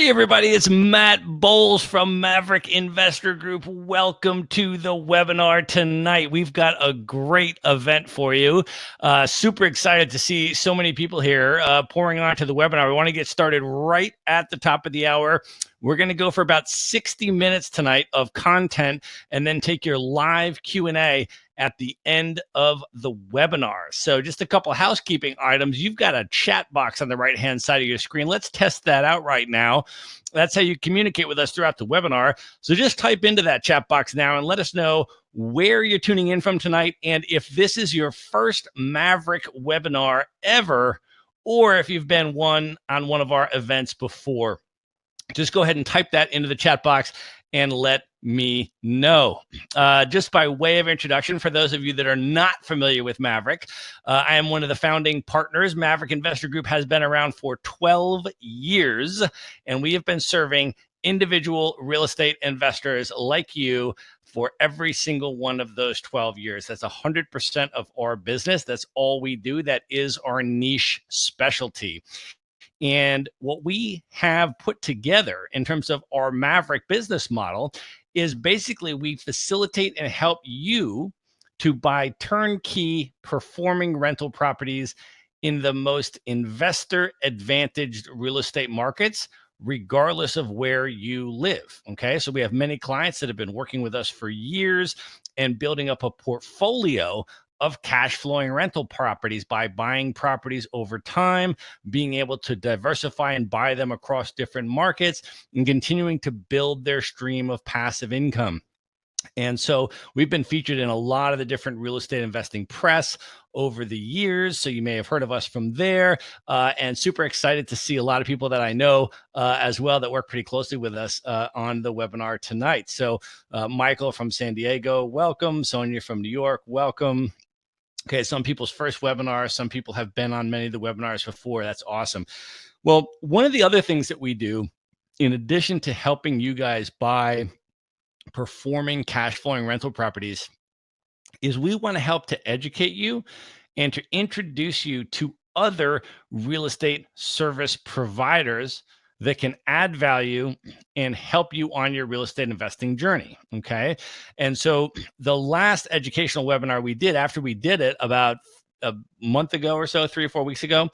Hey everybody, it's Matt Bowles from Maverick Investor Group. Welcome to the webinar tonight. We've got a great event for you. Super excited to see so many people here pouring on to the webinar. We want to get started right at the top of the hour. We're going to go for about 60 minutes tonight of content and then take your live Q&A at the end of the webinar. So just a couple housekeeping items. You've got a chat box on the right-hand side of your screen. Let's test that out right now. That's how you communicate with us throughout the webinar. So just type into that chat box now and let us know where you're tuning in from tonight, and if this is your first Maverick webinar ever, or if you've been on one of our events before. Just go ahead and type that into the chat box and let me know. Just by way of introduction, for those of you that are not familiar with Maverick, I am one of the founding partners. Maverick Investor Group has been around for 12 years, and we have been serving individual real estate investors like you for every single one of those 12 years. That's 100% of our business. That's all we do. That is our niche specialty. And what we have put together in terms of our Maverick business model is basically we facilitate and help you to buy turnkey performing rental properties in the most investor advantaged real estate markets, regardless of where you live. Okay. So we have many clients that have been working with us for years and building up a portfolio of cash flowing rental properties by buying properties over time, being able to diversify and buy them across different markets, and continuing to build their stream of passive income. And so we've been featured in a lot of the different real estate investing press over the years. So you may have heard of us from there, and super excited to see a lot of people that I know as well that work pretty closely with us on the webinar tonight. So Michael from San Diego, welcome. Sonia from New York, welcome. Okay, some people's first webinar, some people have been on many of the webinars before. That's awesome. Well, one of the other things that we do, in addition to helping you guys buy performing cash flowing rental properties, is we want to help to educate you and to introduce you to other real estate service providers that can add value and help you on your real estate investing journey. Okay. And so the last educational webinar we did, after we did it about a month ago or so, 3 or 4 weeks ago,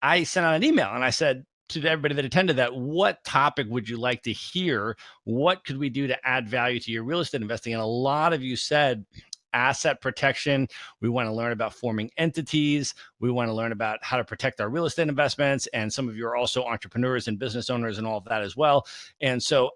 I sent out an email and I said to everybody that attended that, what topic would you like to hear? What could we do to add value to your real estate investing? And a lot of you said, asset protection. We want to learn about forming entities. We want to learn about how to protect our real estate investments. And some of you are also entrepreneurs and business owners and all of that as well. And so,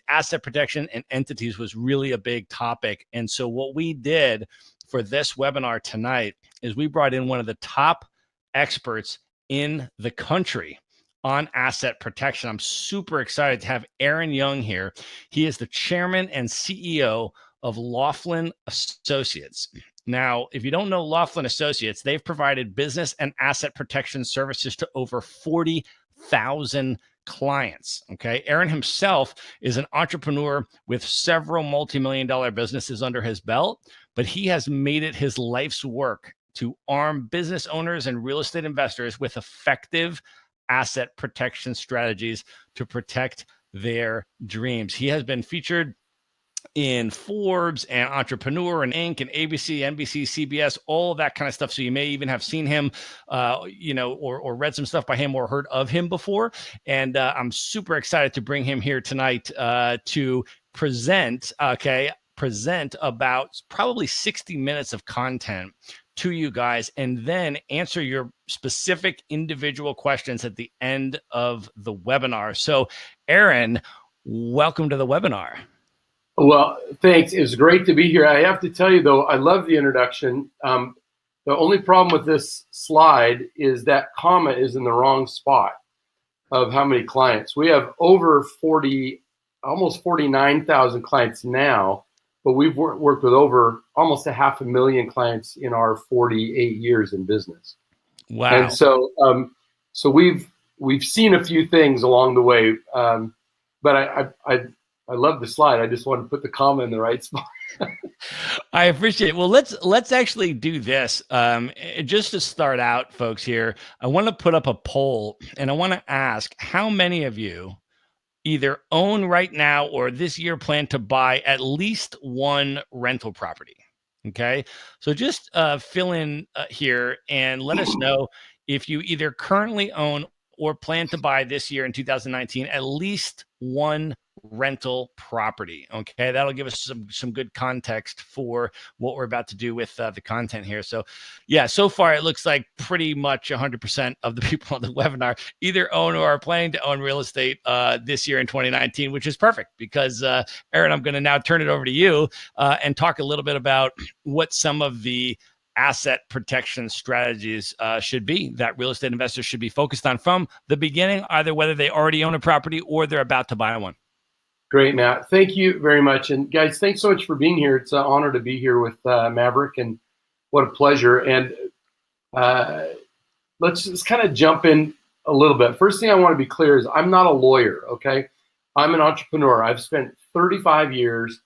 asset protection and entities was really a big topic. And so what we did for this webinar tonight is we brought in one of the top experts in the country on asset protection. I'm super excited to have Aaron Young here. He is the chairman and CEO of Laughlin Associates. Now, if you don't know Laughlin Associates, they've provided business and asset protection services to over 40,000 clients. Okay. Aaron himself is an entrepreneur with several multi-million-dollar businesses under his belt, but he has made it his life's work to arm business owners and real estate investors with effective asset protection strategies to protect their dreams. He has been featured in Forbes and Entrepreneur and Inc. and ABC, NBC, CBS, all of that kind of stuff. So you may even have seen him, or read some stuff by him or heard of him before. And I'm super excited to bring him here tonight to present about probably 60 minutes of content to you guys, and then answer your specific individual questions at the end of the webinar. So Aaron, welcome to the webinar. Well, thanks. It was great to be here. I have to tell you, though, I love the introduction. The only problem with this slide is that comma is in the wrong spot of how many clients. We have over 40, almost 49,000 clients now, but we've worked with over almost 500,000 clients in our 48 years in business. Wow. And so, so we've seen a few things along the way, but I love the slide. I just want to put the comma in the right spot. I appreciate it. Well, let's actually do this. Just to start out, folks, here, I want to put up a poll, and I want to ask how many of you either own right now or this year plan to buy at least one rental property. Okay. So just fill in here and let us know if you either currently own or plan to buy this year in 2019 at least one rental property. Okay, that'll give us some good context for what we're about to do with the content here. So yeah, so far it looks like pretty much 100% of the people on the webinar either own or are planning to own real estate this year in 2019, which is perfect because Aaron, I'm going to now turn it over to you and talk a little bit about what some of the asset protection strategies should be that real estate investors should be focused on from the beginning, either whether they already own a property or they're about to buy one. Great, Matt. Thank you very much. And guys, thanks so much for being here. It's an honor to be here with Maverick, and what a pleasure. And let's just kind of jump in a little bit. First thing I want to be clear is I'm not a lawyer, okay? I'm an entrepreneur. I've spent 35 years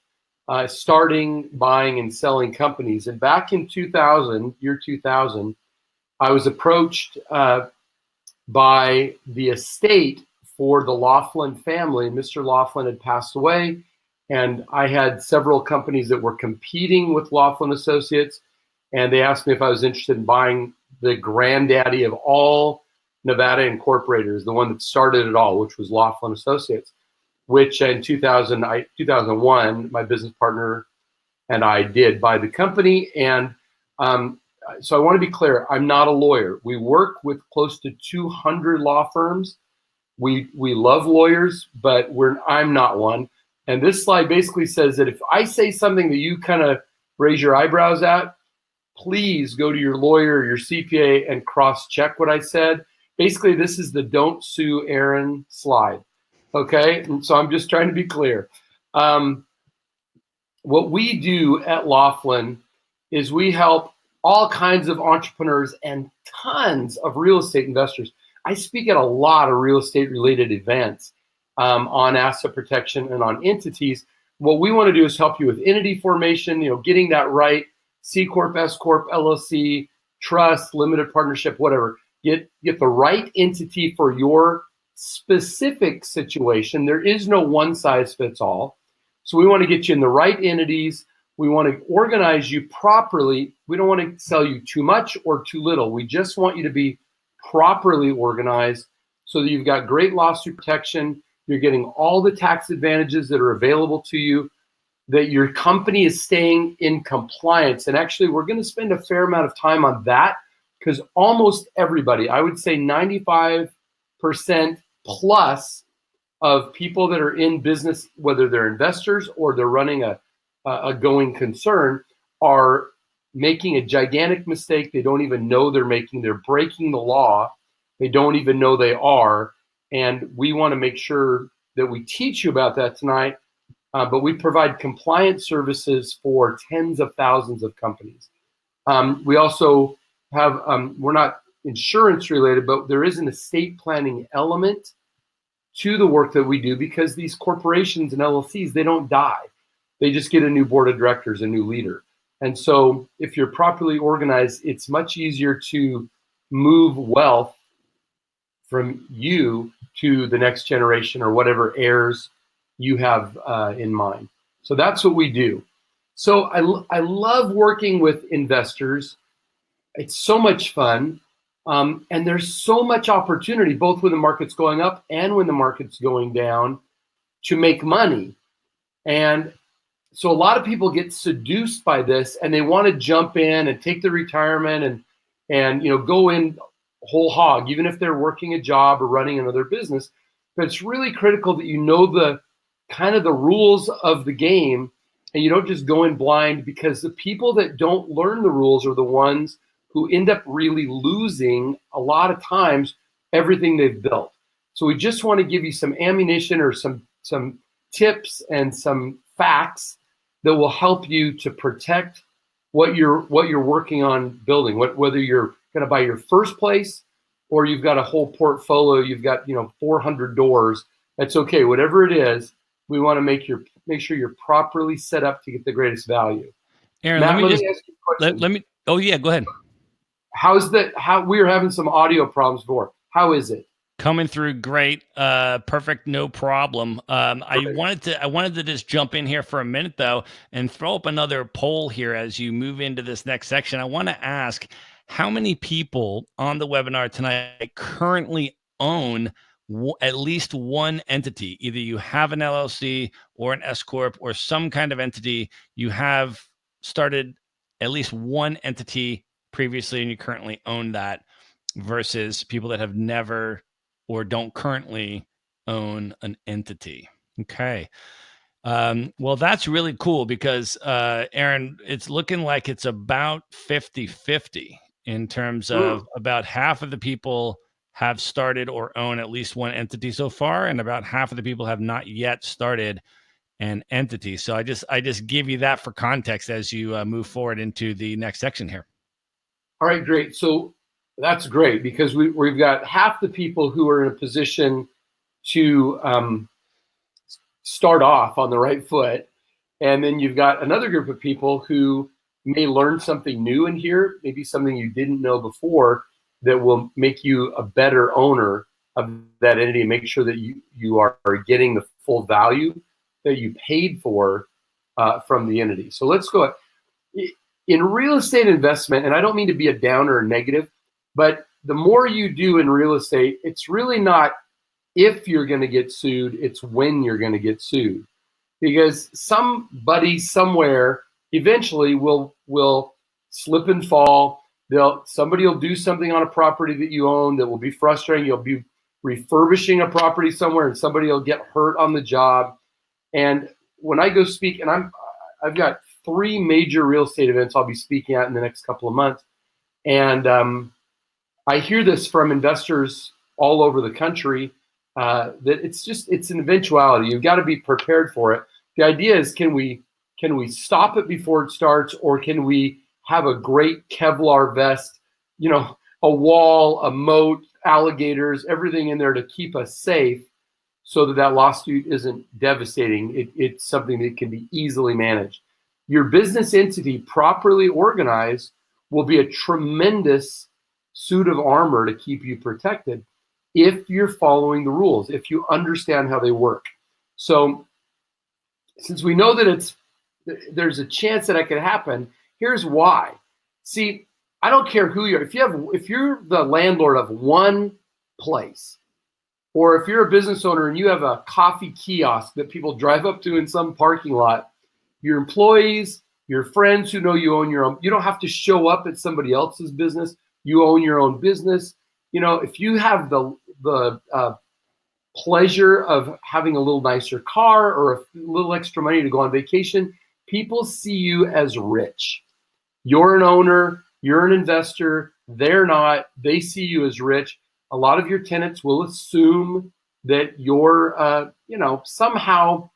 starting, buying, and selling companies. And back in 2000, year 2000, I was approached by the estate for the Laughlin family. Mr. Laughlin had passed away, and I had several companies that were competing with Laughlin Associates, and they asked me if I was interested in buying the granddaddy of all Nevada incorporators, the one that started it all, which was Laughlin Associates, which in 2001, my business partner and I did buy the company. And so I want to be clear, I'm not a lawyer. We work with close to 200 law firms. We love lawyers, but I'm not one. And this slide basically says that if I say something that you kind of raise your eyebrows at, please go to your lawyer or your CPA and cross-check what I said. Basically, this is the don't sue Aaron slide, okay? And so I'm just trying to be clear. What we do at Laughlin is we help all kinds of entrepreneurs and tons of real estate investors. I speak at a lot of real estate related events on asset protection and on entities. What we want to do is help you with entity formation, getting that right, C Corp, S Corp, LLC, trust, limited partnership, whatever. Get the right entity for your specific situation. There is no one size fits all. So we want to get you in the right entities. We want to organize you properly. We don't want to sell you too much or too little. We just want you to be properly organized so that you've got great lawsuit protection, you're getting all the tax advantages that are available to you, that your company is staying in compliance. And actually, we're going to spend a fair amount of time on that because almost everybody, I would say 95% plus of people that are in business, whether they're investors or they're running a going concern, are making a gigantic mistake they don't even know they're making. They're breaking the law. They don't even know they are. And we want to make sure that we teach you about that tonight. But we provide compliance services for tens of thousands of companies. We also have, we're not insurance related, but there is an estate planning element to the work that we do because these corporations and LLCs, they don't die. They just get a new board of directors, a new leader. And so if you're properly organized, it's much easier to move wealth from you to the next generation or whatever heirs you have in mind. So that's what we do. So I love working with investors. It's so much fun. And there's so much opportunity, both when the market's going up and when the market's going down, to make money. And so a lot of people get seduced by this and they want to jump in and take the retirement and go in whole hog, even if they're working a job or running another business. But it's really critical that you know the kind of the rules of the game and you don't just go in blind, because the people that don't learn the rules are the ones who end up really losing a lot of times everything they've built. So we just want to give you some ammunition or some tips and some facts that will help you to protect what you're working on building. Whether you're going to buy your first place or you've got a whole portfolio, you've got 400 doors. That's okay. Whatever it is, we want to make sure you're properly set up to get the greatest value. Aaron, Matt, let me ask you a question. Oh yeah, go ahead. How we are having some audio problems for. How is it? Coming through great, perfect, no problem. I wanted to just jump in here for a minute though and throw up another poll here as you move into this next section. I want to ask how many people on the webinar tonight currently own at least one entity. Either you have an LLC or an S corp or some kind of entity. You have started at least one entity previously, and you currently own that, versus people that have never or don't currently own an entity. Okay. Well, that's really cool because, Aaron, it's looking like it's about 50-50 in terms of about half of the people have started or own at least one entity so far, and about half of the people have not yet started an entity. So I just give you that for context as you move forward into the next section here. All right, great. So that's great because we've got half the people who are in a position to start off on the right foot. And then you've got another group of people who may learn something new in here, maybe something you didn't know before that will make you a better owner of that entity and make sure that you are getting the full value that you paid for from the entity. So let's go. In real estate investment, and I don't mean to be a downer or negative, but the more you do in real estate, it's really not if you're going to get sued, it's when you're going to get sued. Because somebody somewhere eventually will slip and fall. Somebody will do something on a property that you own that will be frustrating. You'll be refurbishing a property somewhere and somebody will get hurt on the job. And when I go speak, and I've got 3 major real estate events I'll be speaking at in the next couple of months. And I hear this from investors all over the country that it's an eventuality. You've got to be prepared for it. The idea is, can we stop it before it starts, or can we have a great Kevlar vest, a wall, a moat, alligators, everything in there to keep us safe so that lawsuit isn't devastating. It's something that can be easily managed. Your business entity, properly organized, will be a tremendous suit of armor to keep you protected if you're following the rules, if you understand how they work. So since we know that there's a chance that that could happen, here's why. See, I don't care who you are. If you're the landlord of one place, or if you're a business owner and you have a coffee kiosk that people drive up to in some parking lot, your employees, your friends who know you own your own, you don't have to show up at somebody else's business. You own your own business. If you have the pleasure of having a little nicer car or a little extra money to go on vacation, people see you as rich. You're an owner, you're an investor, they're not. They see you as rich. A lot of your tenants will assume that you're, somehow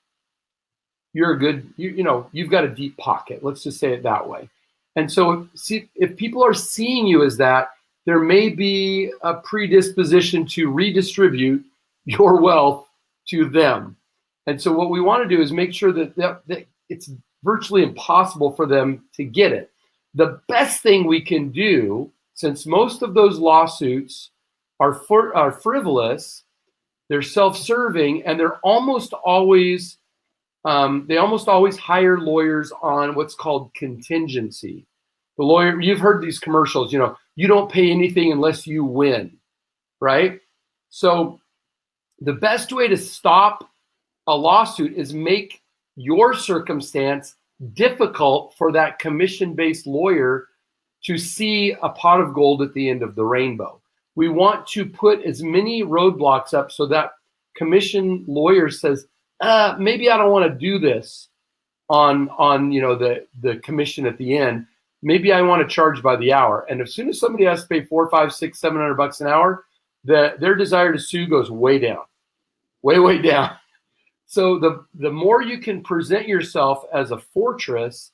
you're a good, you've got a deep pocket. Let's just say it that way. And so if people are seeing you as that, there may be a predisposition to redistribute your wealth to them. And so what we want to do is make sure that it's virtually impossible for them to get it. The best thing we can do, since most of those lawsuits are frivolous, they're self-serving, and they're almost always hire lawyers on what's called contingency. The lawyer, you've heard these commercials, you don't pay anything unless you win, right? So the best way to stop a lawsuit is make your circumstance difficult for that commission-based lawyer to see a pot of gold at the end of the rainbow. We want to put as many roadblocks up so that commission lawyer says, maybe I don't want to do this on the commission at the end. Maybe I want to charge by the hour. And as soon as somebody has to pay $400, $500, $600, $700 an hour, their desire to sue goes way down, way down. So the more you can present yourself as a fortress,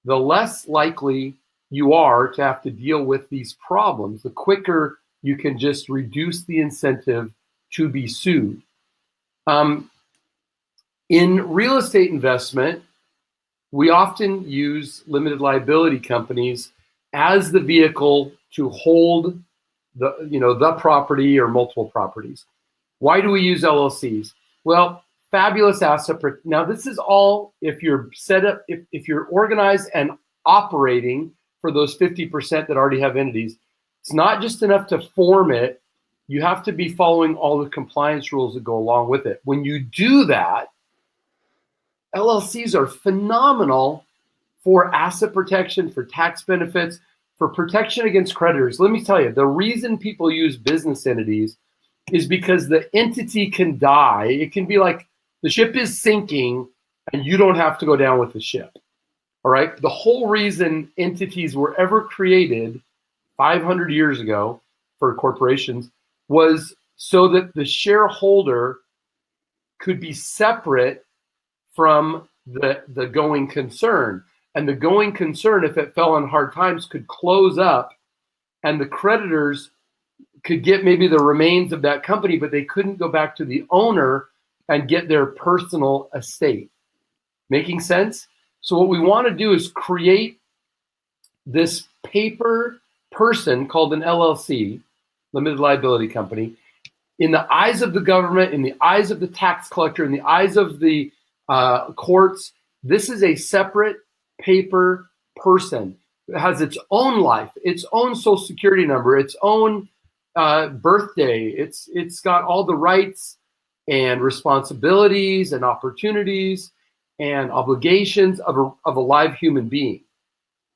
the less likely you are to have to deal with these problems. The quicker you can just reduce the incentive to be sued. In real estate investment, we often use limited liability companies as the vehicle to hold the property or multiple properties. Why do we use LLCs? Well, fabulous asset. Now, this is all if you're set up, if you're organized and operating for those 50% that already have entities. It's not just enough to form it. You have to be following all the compliance rules that go along with it. When you do that, LLCs are phenomenal for asset protection, for tax benefits, for protection against creditors. Let me tell you, the reason people use business entities is because the entity can die. It can be like the ship is sinking and you don't have to go down with the ship. All right. The whole reason entities were ever created 500 years ago for corporations was so that the shareholder could be separate from the going concern. And the going concern, if it fell on hard times, could close up and the creditors could get maybe the remains of that company, but they couldn't go back to the owner and get their personal estate. Making sense? So what we want to do is create this paper person called an LLC, limited liability company, in the eyes of the government, in the eyes of the tax collector, in the eyes of the courts. This is a separate paper person. It has its own life, its own social security number, its own birthday. It's got all the rights and responsibilities and opportunities and obligations of a live human being,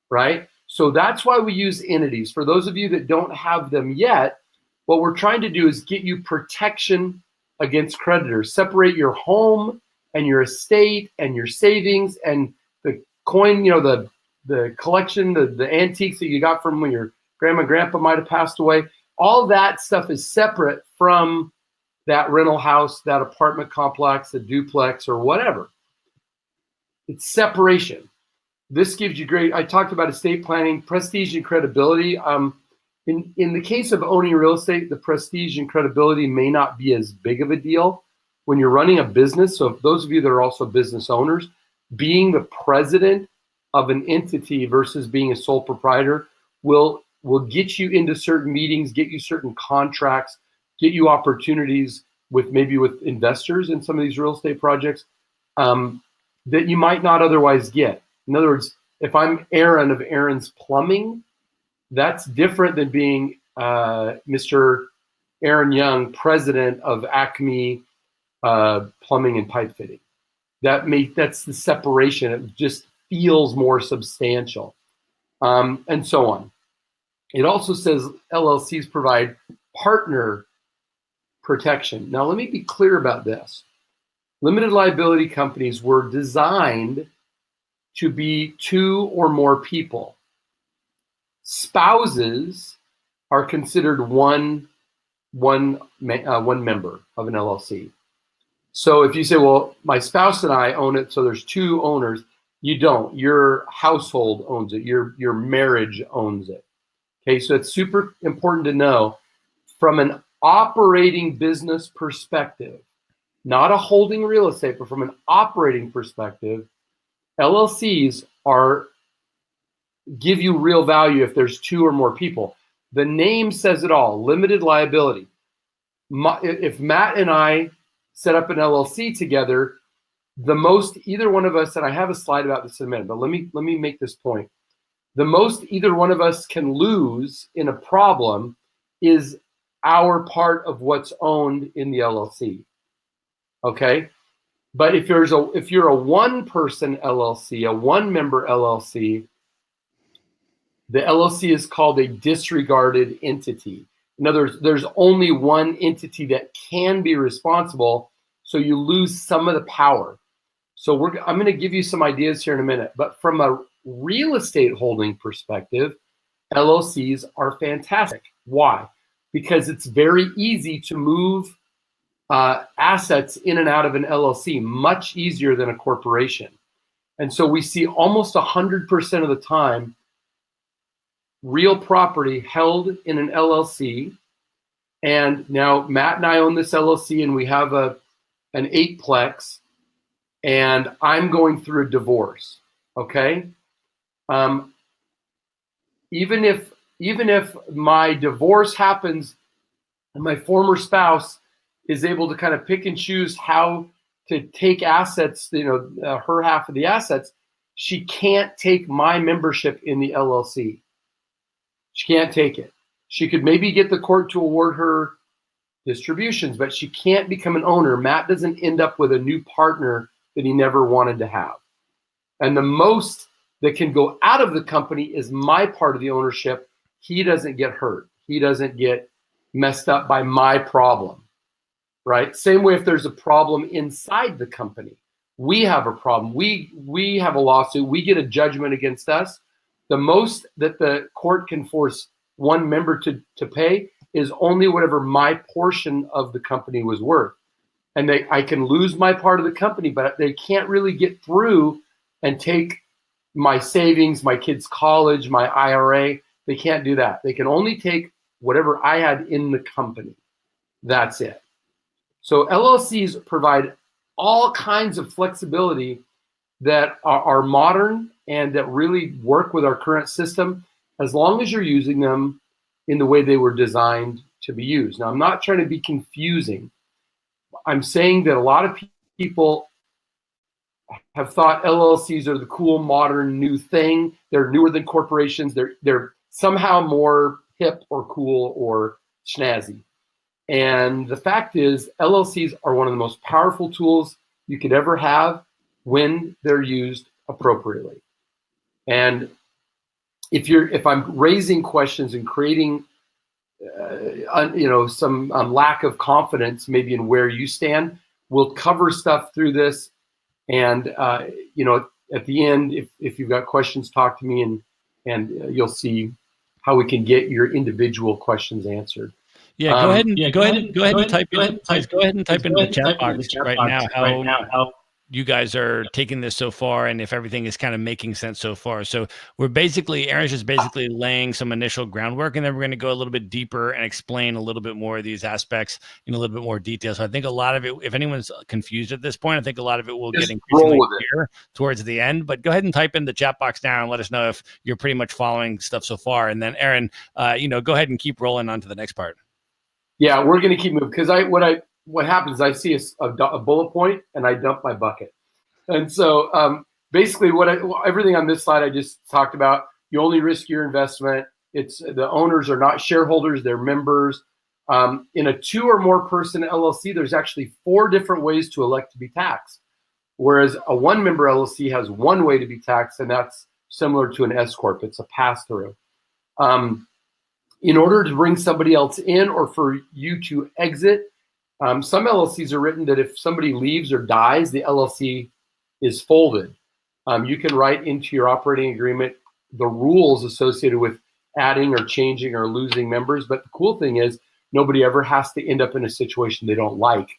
right? So that's why we use entities. For those of you that don't have them yet, what we're trying to do is get you protection against creditors. Separate your home and your estate and your savings and the coin, the collection, the antiques that you got from when your grandma and grandpa might have passed away. All that stuff is separate from that rental house, that apartment complex, the duplex, or whatever. It's separation. This gives you great, I talked about estate planning, prestige and credibility. In the case of owning real estate, the prestige and credibility may not be as big of a deal when you're running a business. So if those of you that are also business owners, being the president of an entity versus being a sole proprietor will get you into certain meetings, get you certain contracts, get you opportunities with investors in some of these real estate projects that you might not otherwise get. In other words, if I'm Aaron of Aaron's Plumbing, that's different than being Mr. Aaron Young, president of Acme Plumbing and Pipe Fitting. That's the separation. It just feels more substantial, and so on. It also says LLCs provide partner protection. Now, let me be clear about this. Limited liability companies were designed to be two or more people. Spouses are considered one member of an LLC. So if you say, well, my spouse and I own it, so there's two owners, you don't. Your household owns it. Your marriage owns it. Okay, so it's super important to know from an operating business perspective, not a holding real estate, but from an operating perspective, LLCs give you real value if there's two or more people. The name says it all, limited liability. If Matt and I set up an LLC together, the most either one of us, and I have a slide about this in a minute, but let me make this point. The most either one of us can lose in a problem is our part of what's owned in the LLC. Okay? But if you're a one-person LLC, a one-member LLC, the LLC is called a disregarded entity. In other words, there's only one entity that can be responsible, so you lose some of the power. So I'm going to give you some ideas here in a minute. But from a real estate holding perspective, LLCs are fantastic. Why? Because it's very easy to move assets in and out of an LLC, much easier than a corporation. And so we see almost 100% of the time real property held in an LLC. And now Matt and I own this LLC, and we have an 8-plex, and I'm going through a divorce. Okay. Even if even if my divorce happens and my former spouse is able to kind of pick and choose how to take assets, her half of the assets, she can't take my membership in the LLC. She can't take it. She could maybe get the court to award her distributions, but she can't become an owner. Matt doesn't end up with a new partner that he never wanted to have. And the most that can go out of the company is my part of the ownership. He doesn't get hurt. He doesn't get messed up by my problem, right? Same way if there's a problem inside the company. We have a problem. We have a lawsuit. We get a judgment against us. The most that the court can force one member to pay is only whatever my portion of the company was worth. And I can lose my part of the company, but they can't really get through and take my savings, my kids' college, my IRA. They can't do that. They can only take whatever I had in the company. That's it. So LLCs provide all kinds of flexibility that are modern and that really work with our current system, as long as you're using them in the way they were designed to be used. Now, I'm not trying to be confusing. I'm saying that a lot of people have thought LLCs are the cool, modern, new thing. They're newer than corporations. They're somehow more hip or cool or snazzy. And the fact is, LLCs are one of the most powerful tools you could ever have when they're used appropriately. And if I'm raising questions and creating some lack of confidence maybe in where you stand, we'll cover stuff through this. And at the end, if you've got questions, talk to me, and you'll see how we can get your individual questions answered. Yeah, go ahead and type in the chat box right now how you guys are taking this so far, and if everything is kind of making sense so far. So Aaron's just basically laying some initial groundwork, and then we're going to go a little bit deeper and explain a little bit more of these aspects in a little bit more detail. So I think a lot of it, if anyone's confused at this point, I think a lot of it will get increasingly clear towards the end. But go ahead and type in the chat box now and let us know if you're pretty much following stuff so far. And then Aaron, go ahead and keep rolling on to the next part. Yeah, we're going to keep moving, because what happens is I see a bullet point and I dump my bucket. And so basically everything on this slide I just talked about, you only risk your investment. It's the owners are not shareholders, they're members. In a 2 or more person LLC, there's actually 4 different ways to elect to be taxed. Whereas a 1-member LLC has 1 way to be taxed, and that's similar to an S Corp. It's a pass-through. In order to bring somebody else in or for you to exit, some LLCs are written that if somebody leaves or dies, the LLC is folded. You can write into your operating agreement the rules associated with adding or changing or losing members. But the cool thing is nobody ever has to end up in a situation they don't like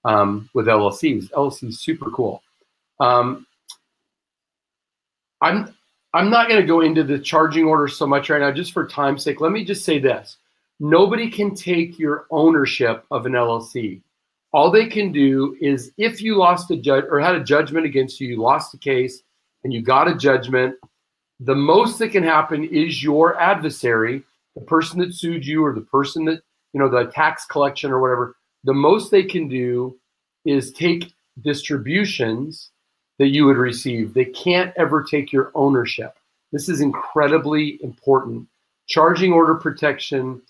with LLCs. LLC is super cool. I'm not going to go into the charging order so much right now, just for time's sake. Let me just say this. Nobody can take your ownership of an LLC. All they can do is, if you lost a judge or had a judgment against you, you lost the case and you got a judgment, the most that can happen is your adversary, the person that sued you or the person that, the tax collection or whatever, the most they can do is take distributions that you would receive. They can't ever take your ownership. This is incredibly important. Charging order protection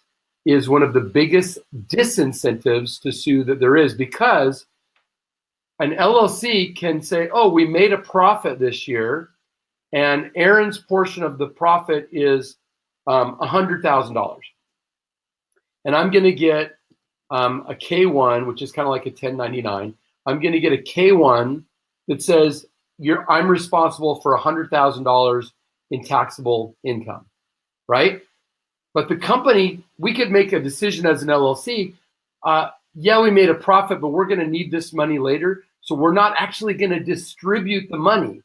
is one of the biggest disincentives to sue that there is, because an LLC can say, oh, we made a profit this year, and Aaron's portion of the profit is $100,000. And I'm going to get a K-1, which is kind of like a 1099. I'm going to get a K-1 that says I'm responsible for $100,000 in taxable income, right? But the company, we could make a decision as an LLC, yeah, we made a profit, but we're going to need this money later. So we're not actually going to distribute the money.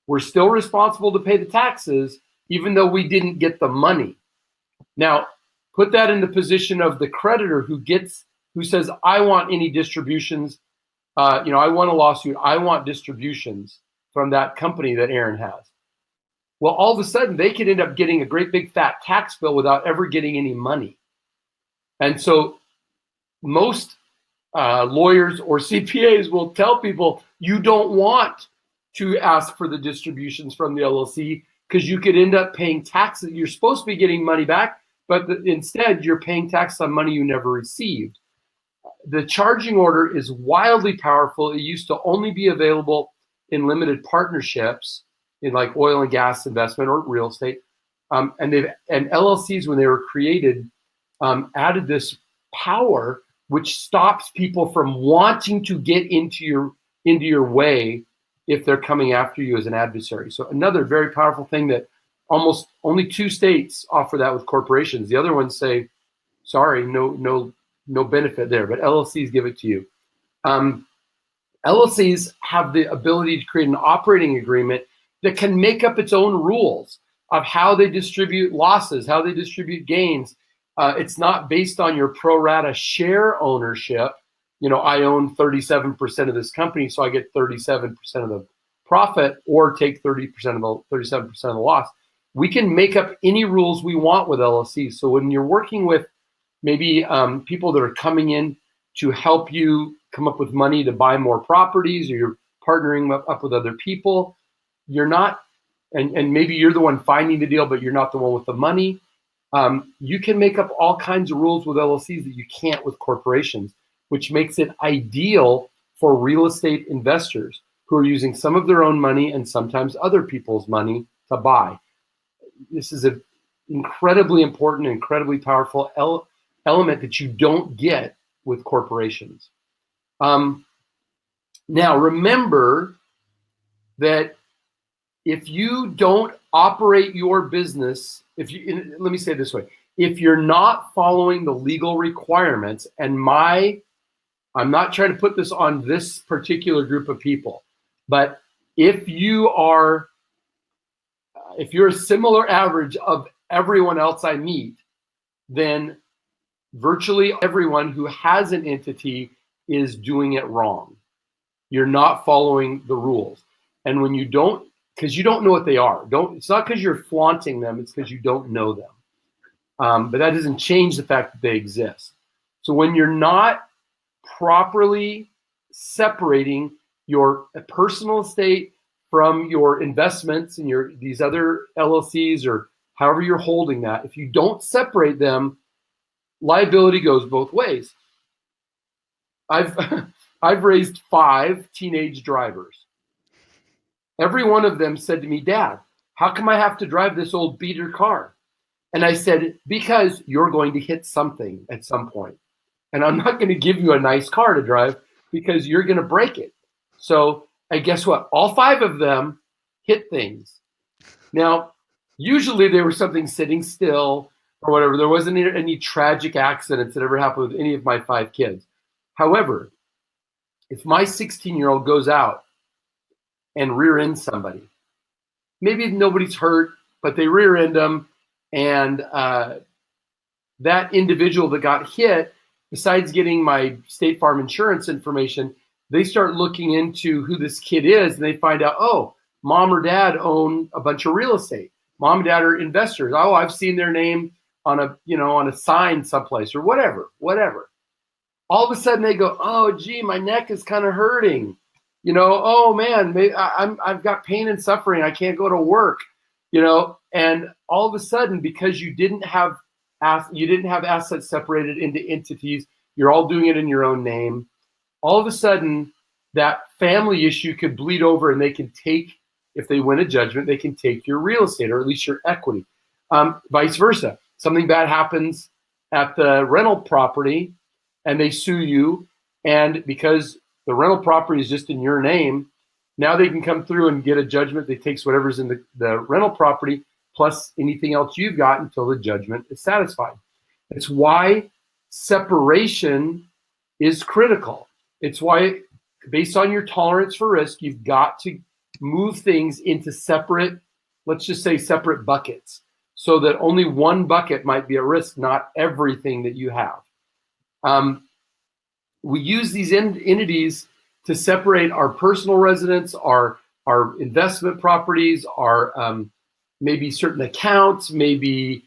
We're still responsible to pay the taxes, even though we didn't get the money. Now, put that in the position of the creditor who says, I want any distributions. I want a lawsuit. I want distributions from that company that Aaron has. Well, all of a sudden, they could end up getting a great big fat tax bill without ever getting any money. And so most lawyers or CPAs will tell people you don't want to ask for the distributions from the LLC because you could end up paying taxes. You're supposed to be getting money back, but instead you're paying tax on money you never received. The charging order is wildly powerful. It used to only be available in limited partnerships in like oil and gas investment or real estate. And LLCs, when they were created, added this power which stops people from wanting to get into your way if they're coming after you as an adversary. So another very powerful thing that almost only 2 states offer that with corporations. The other ones say, sorry, no benefit there, but LLCs give it to you. LLCs have the ability to create an operating agreement that can make up its own rules of how they distribute losses, how they distribute gains. It's not based on your pro rata share ownership. I own 37% of this company, so I get 37% of the profit, or take 37% of the loss. We can make up any rules we want with LLCs. So when you're working with maybe people that are coming in to help you come up with money to buy more properties, or you're partnering up with other people, you're not, and maybe you're the one finding the deal, but you're not the one with the money. You can make up all kinds of rules with LLCs that you can't with corporations, which makes it ideal for real estate investors who are using some of their own money and sometimes other people's money to buy. This is an incredibly important, incredibly powerful element that you don't get with corporations. Now, remember that if you don't operate your business, let me say it this way, if you're not following the legal requirements, and I'm not trying to put this on this particular group of people, but if you're a similar average of everyone else I meet, then virtually everyone who has an entity is doing it wrong. You're not following the rules. And when you don't, because you don't know what they are. It's not because you're flaunting them, it's because you don't know them. But that doesn't change the fact that they exist. So when you're not properly separating your personal estate from your investments and these other LLCs or however you're holding that, if you don't separate them, liability goes both ways. I've raised 5 teenage drivers. Every one of them said to me, Dad, how come I have to drive this old beater car? And I said, because you're going to hit something at some point. And I'm not going to give you a nice car to drive because you're going to break it. So, and guess what? All 5 of them hit things. Now, usually they were something sitting still or whatever. There wasn't any tragic accidents that ever happened with any of my 5 kids. However, if my 16-year-old goes out and rear ends somebody, maybe nobody's hurt, but they rear end them, and that individual that got hit, besides getting my State Farm insurance information, they start looking into who this kid is, and they find out, oh, mom or dad own a bunch of real estate. Mom and dad are investors. Oh, I've seen their name on a sign someplace or whatever. All of a sudden they go, oh, gee, my neck is kind of hurting. Oh man, I've got pain and suffering. I can't go to work. And all of a sudden, because you didn't have assets separated into entities, you're all doing it in your own name. All of a sudden, that family issue could bleed over, and they can take, if they win a judgment, they can take your real estate or at least your equity. Vice versa, something bad happens at the rental property, and they sue you, and because the rental property is just in your name, now they can come through and get a judgment that takes whatever's in the rental property plus anything else you've got until the judgment is satisfied. It's why separation is critical. It's why, based on your tolerance for risk, you've got to move things into separate, let's just say separate buckets, so that only one bucket might be at risk, not everything that you have. We use these entities to separate our personal residence, our investment properties, our maybe certain accounts, maybe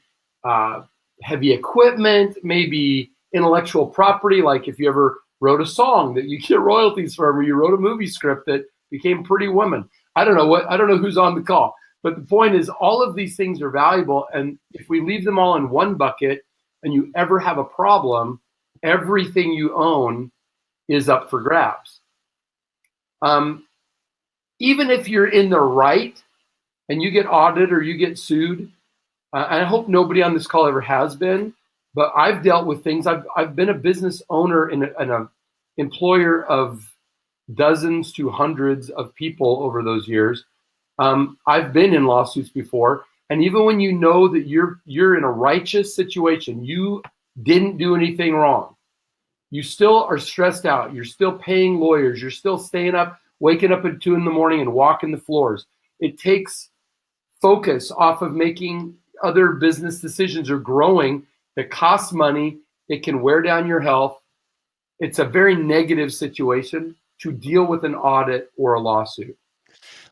heavy equipment, maybe intellectual property. Like if you ever wrote a song that you get royalties from, or you wrote a movie script that became Pretty Woman. I don't know who's on the call, but the point is all of these things are valuable. And if we leave them all in one bucket and you ever have a problem, everything you own is up for grabs. Even if you're in the right and you get audited or you get sued, I hope nobody on this call ever has been, but I've dealt with things. I've been a business owner and an employer of dozens to hundreds of people over those years. I've been in lawsuits before, and even when you know that you're in a righteous situation, you didn't do anything wrong, you still are stressed out. You're still paying lawyers. You're still staying up, waking up at 2 a.m. and walking the floors. It takes focus off of making other business decisions or growing. It costs money. It can wear down your health. It's a very negative situation to deal with an audit or a lawsuit.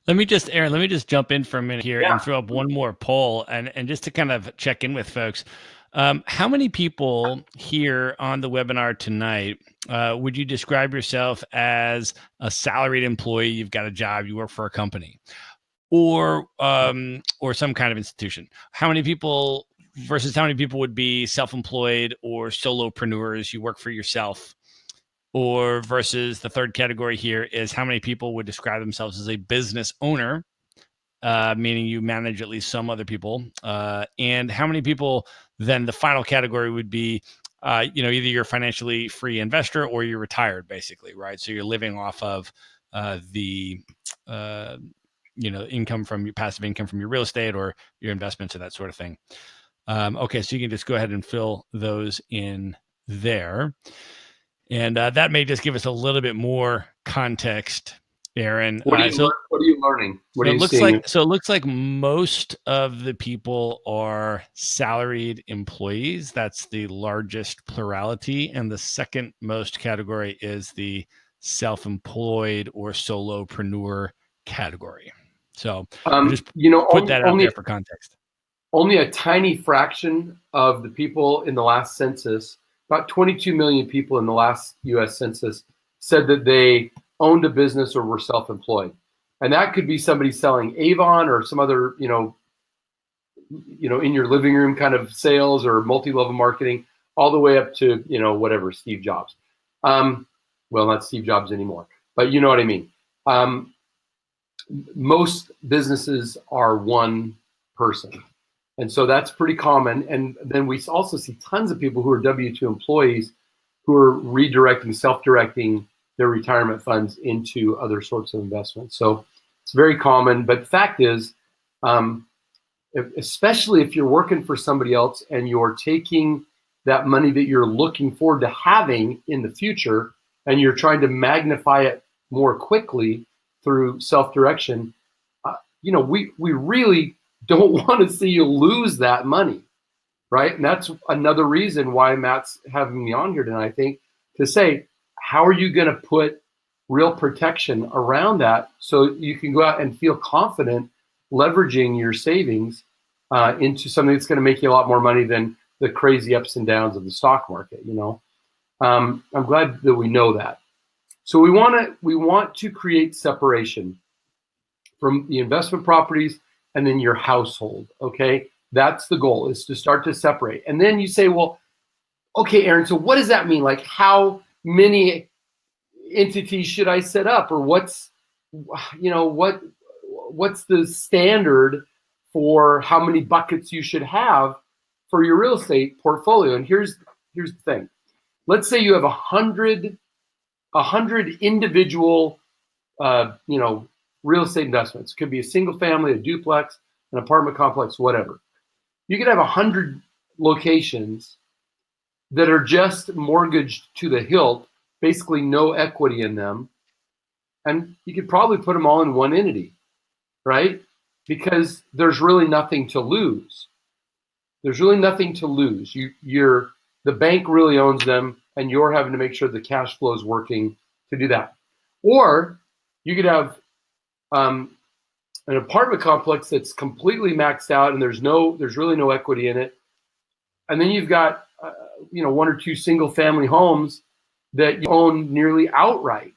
Aaron, let me just jump in for a minute here Yeah. and throw up one more poll and just to kind of check in with folks. How many people here on the webinar tonight would you describe yourself as a salaried employee? You've got a job, you work for a company, or some kind of institution. How many people versus how many people would be self-employed or solopreneurs? You work for yourself. Or versus the third category here is how many people would describe themselves as a business owner, meaning you manage at least some other people, and how many people then the final category would be, either you're a financially free investor or you're retired, basically, right? So you're living off of the income from your passive income from your real estate or your investments or that sort of thing. Okay, so you can just go ahead and fill those in there. And that may just give us a little bit more context, Aaron. What are you learning? What are you seeing? So it looks like most of the people are salaried employees. That's the largest plurality. And the second most category is the self-employed or solopreneur category. So just put that out there for context. Only a tiny fraction of the people in the last census, about 22 million people in the last U.S. Census, said that they owned a business or were self-employed. And that could be somebody selling Avon or some other, in your living room kind of sales or multi-level marketing, all the way up to, whatever, Steve Jobs. Well, not Steve Jobs anymore, but you know what I mean. Most businesses are one person. And so that's pretty common. And then we also see tons of people who are W-2 employees who are redirecting, self-directing their retirement funds into other sorts of investments. So it's very common. But the fact is, especially if you're working for somebody else and you're taking that money that you're looking forward to having in the future and you're trying to magnify it more quickly through self-direction, we really don't want to see you lose that money, right? And that's another reason why Matt's having me on here tonight, I think, to say, how are you going to put real protection around that so you can go out and feel confident leveraging your savings into something that's going to make you a lot more money than the crazy ups and downs of the stock market, I'm glad that we know that. So we want to create separation from the investment properties and then your household, okay? That's the goal, is to start to separate. And then you say, well, okay, Aaron, so what does that mean? Like, how many entities should I set up? Or what's the standard for how many buckets you should have for your real estate portfolio? And here's the thing. Let's say you have 100 individual, real estate investments. It could be a single family, a duplex, an apartment complex, whatever. You could have 100 locations that are just mortgaged to the hilt, basically no equity in them. And you could probably put them all in one entity, right? Because there's really nothing to lose. There's really nothing to lose. The bank really owns them, and you're having to make sure the cash flow is working to do that. Or you could have an apartment complex that's completely maxed out and there's really no equity in it. And then you've got, one or two single family homes that you own nearly outright,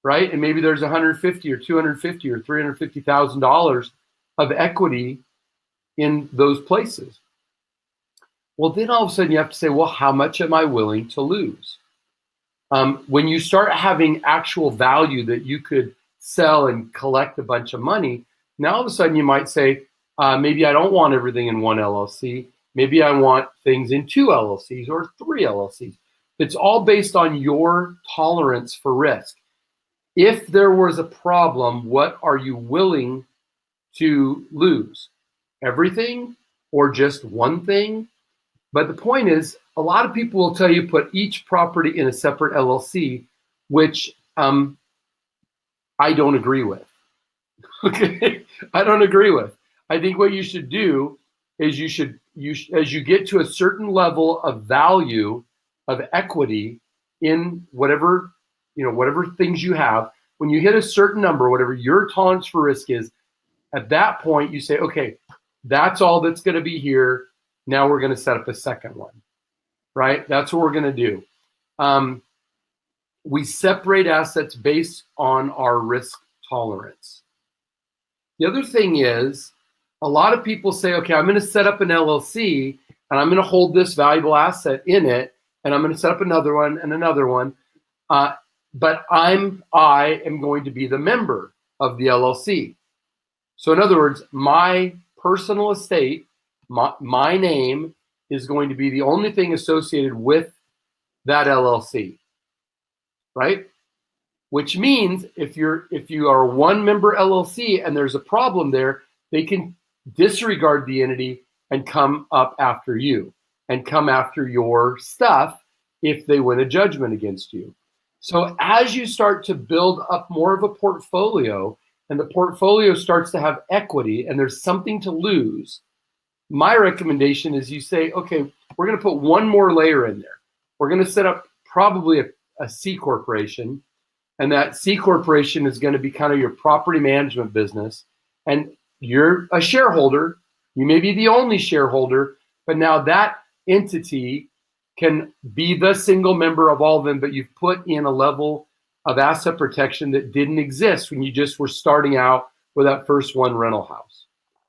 right? And maybe there's 150 or 250 or $350,000 of equity in those places. Well, then all of a sudden you have to say, well, how much am I willing to lose? When you start having actual value that you could sell and collect a bunch of money, now all of a sudden you might say, maybe I don't want everything in one LLC. Maybe I want things in two LLCs or three LLCs. It's all based on your tolerance for risk. If there was a problem, what are you willing to lose? Everything or just one thing? But the point is, a lot of people will tell you put each property in a separate LLC, which I don't agree with. Okay, I don't agree with. I think what you should do is as you get to a certain level of value of equity in whatever things you have, when you hit a certain number, whatever your tolerance for risk is, at that point you say, okay, that's all that's going to be here. Now we're going to set up a second one, right? That's what we're going to do. We separate assets based on our risk tolerance. The other thing is, a lot of people say, okay, I'm going to set up an LLC and I'm going to hold this valuable asset in it, and I'm going to set up another one and another one. But I am going to be the member of the LLC. So in other words, my personal estate, my name is going to be the only thing associated with that LLC, right? Which means if you are a one member LLC and there's a problem there, they can disregard the entity and come up after you and come after your stuff if they win a judgment against you. So as you start to build up more of a portfolio and the portfolio starts to have equity and there's something to lose, my recommendation is you say, okay, we're going to put one more layer in there. We're going to set up probably a C corporation, and that C corporation is going to be kind of your property management business. And you're a shareholder. You may be the only shareholder, but now that entity can be the single member of all of them, but you've put in a level of asset protection that didn't exist when you just were starting out with that first one rental house.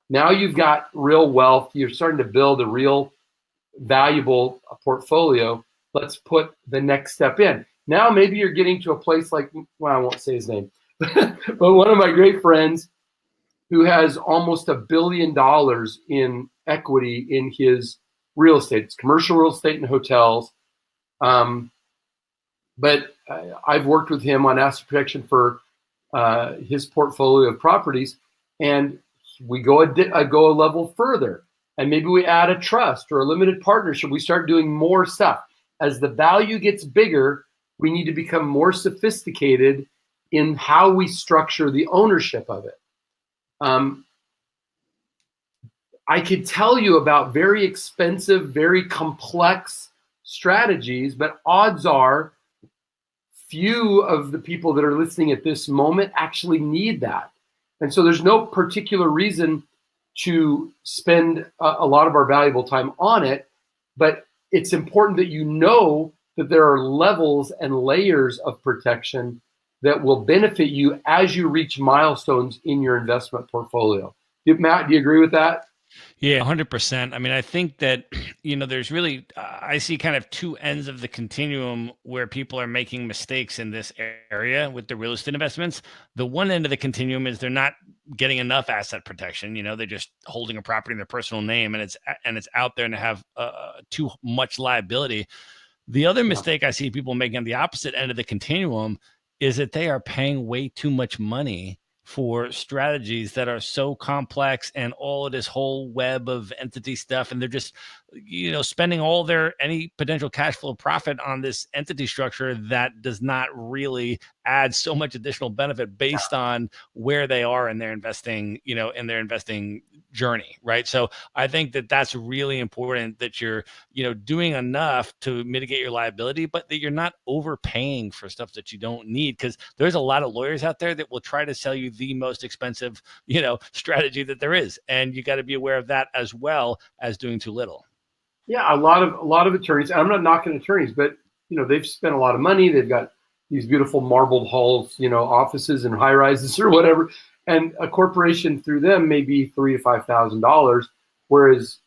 Now you've got real wealth. You're starting to build a real valuable portfolio. Let's put the next step in. Now maybe you're getting to a place like, well, I won't say his name, but one of my great friends who has almost $1 billion in equity in his real estate. It's commercial real estate and hotels. But I've worked with him on asset protection for his portfolio of properties, and we go a level further, and maybe we add a trust or a limited partnership. We start doing more stuff. As the value gets bigger, we need to become more sophisticated in how we structure the ownership of it. I could tell you about very expensive, very complex strategies, but odds are few of the people that are listening at this moment actually need that. And so there's no particular reason to spend a lot of our valuable time on it, but it's important that you know that there are levels and layers of protection that will benefit you as you reach milestones in your investment portfolio. Matt, do you agree with that? Yeah, 100%. I mean, I think that, there's really, I see kind of two ends of the continuum where people are making mistakes in this area with the real estate investments. The one end of the continuum is they're not getting enough asset protection. They're just holding a property in their personal name, and it's out there and they have too much liability. The other mistake I see people making on the opposite end of the continuum is that they are paying way too much money for strategies that are so complex and all of this whole web of entity stuff. And they're just, spending all any potential cash flow profit on this entity structure that does not really add so much additional benefit based on where they are in their investing, journey. Right. So I think that that's really important, that you're, doing enough to mitigate your liability, but that you're not overpaying for stuff that you don't need. Because there's a lot of lawyers out there that will try to sell you the most expensive, strategy that there is. And you got to be aware of that as well as doing too little. Yeah, a lot of attorneys. I'm not knocking attorneys, but they've spent a lot of money. They've got these beautiful marbled halls, offices and high rises or whatever. And a corporation through them may be $3,000 to $5,000, whereas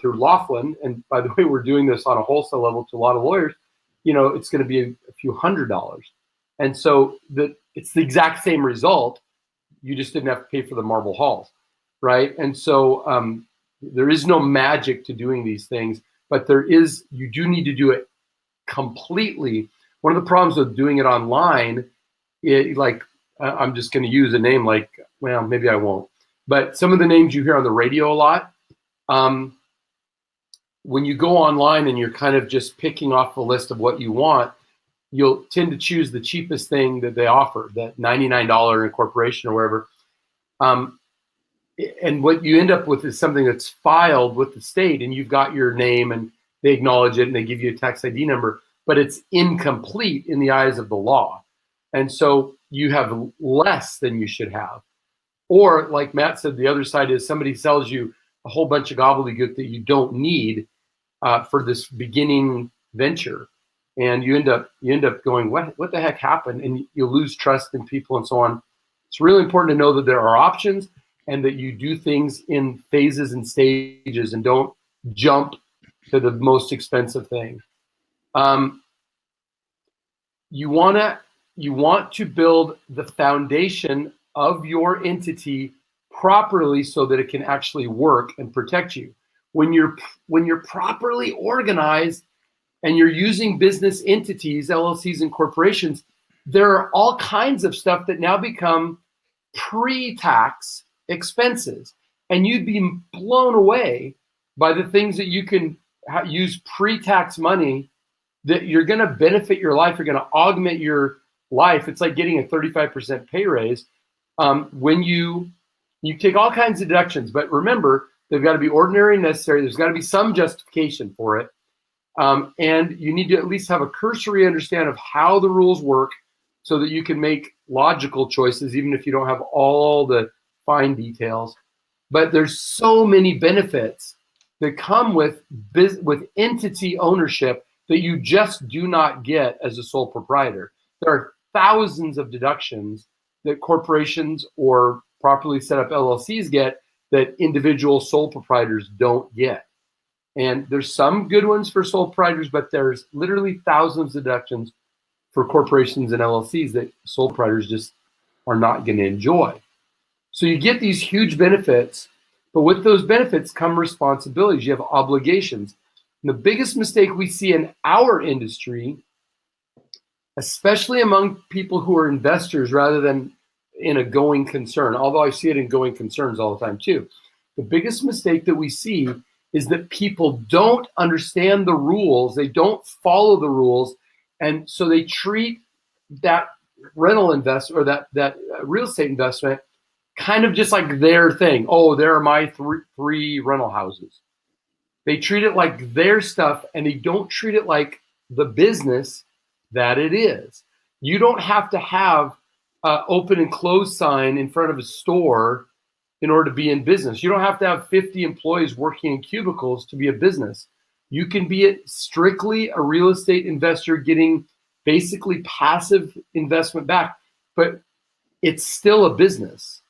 through Laughlin, and by the way, we're doing this on a wholesale level to a lot of lawyers, it's going to be a few $100s. And so it's the exact same result. You just didn't have to pay for the marble halls, right? And so there is no magic to doing these things, but you do need to do it completely. One of the problems with doing it online, I'm just going to use a name maybe I won't, but some of the names you hear on the radio a lot, when you go online and you're kind of just picking off the list of what you want, you'll tend to choose the cheapest thing that they offer, that $99 incorporation or wherever. And what you end up with is something that's filed with the state, and you've got your name and they acknowledge it and they give you a tax ID number, but it's incomplete in the eyes of the law. And so you have less than you should have. Or like Matt said, the other side is somebody sells you a whole bunch of gobbledygook that you don't need for this beginning venture. And you end up going, what the heck happened? And you lose trust in people and so on. It's really important to know that there are options and that you do things in phases and stages and don't jump to the most expensive thing. You want to build the foundation of your entity properly so that it can actually work and protect you. When you're properly organized and you're using business entities, LLCs and corporations, there are all kinds of stuff that now become pre-tax expenses. And you'd be blown away by the things that you can use pre-tax money that you're going to benefit your life. You're going to augment your life. It's like getting a 35% pay raise. When you take all kinds of deductions, but remember, they've got to be ordinary and necessary. There's got to be some justification for it. And you need to at least have a cursory understanding of how the rules work so that you can make logical choices, even if you don't have all the fine details. But there's so many benefits that come with entity ownership that you just do not get as a sole proprietor. There are thousands of deductions that corporations or properly set up LLCs get that individual sole proprietors don't get. And there's some good ones for sole proprietors, but there's literally thousands of deductions for corporations and LLCs that sole proprietors just are not going to enjoy. So you get these huge benefits, but with those benefits come responsibilities. You have obligations. And the biggest mistake we see in our industry, especially among people who are investors rather than in a going concern, although I see it in going concerns all the time too. The biggest mistake that we see is that people don't understand the rules. They don't follow the rules. And so they treat that rental investment or that real estate investment kind of just like their thing. Oh, there are my three rental houses. They treat it like their stuff, and they don't treat it like the business that it is. You don't have to have an open and close sign in front of a store in order to be in business. You don't have to have 50 employees working in cubicles to be a business. You can be strictly a real estate investor getting basically passive investment back, but it's still a business.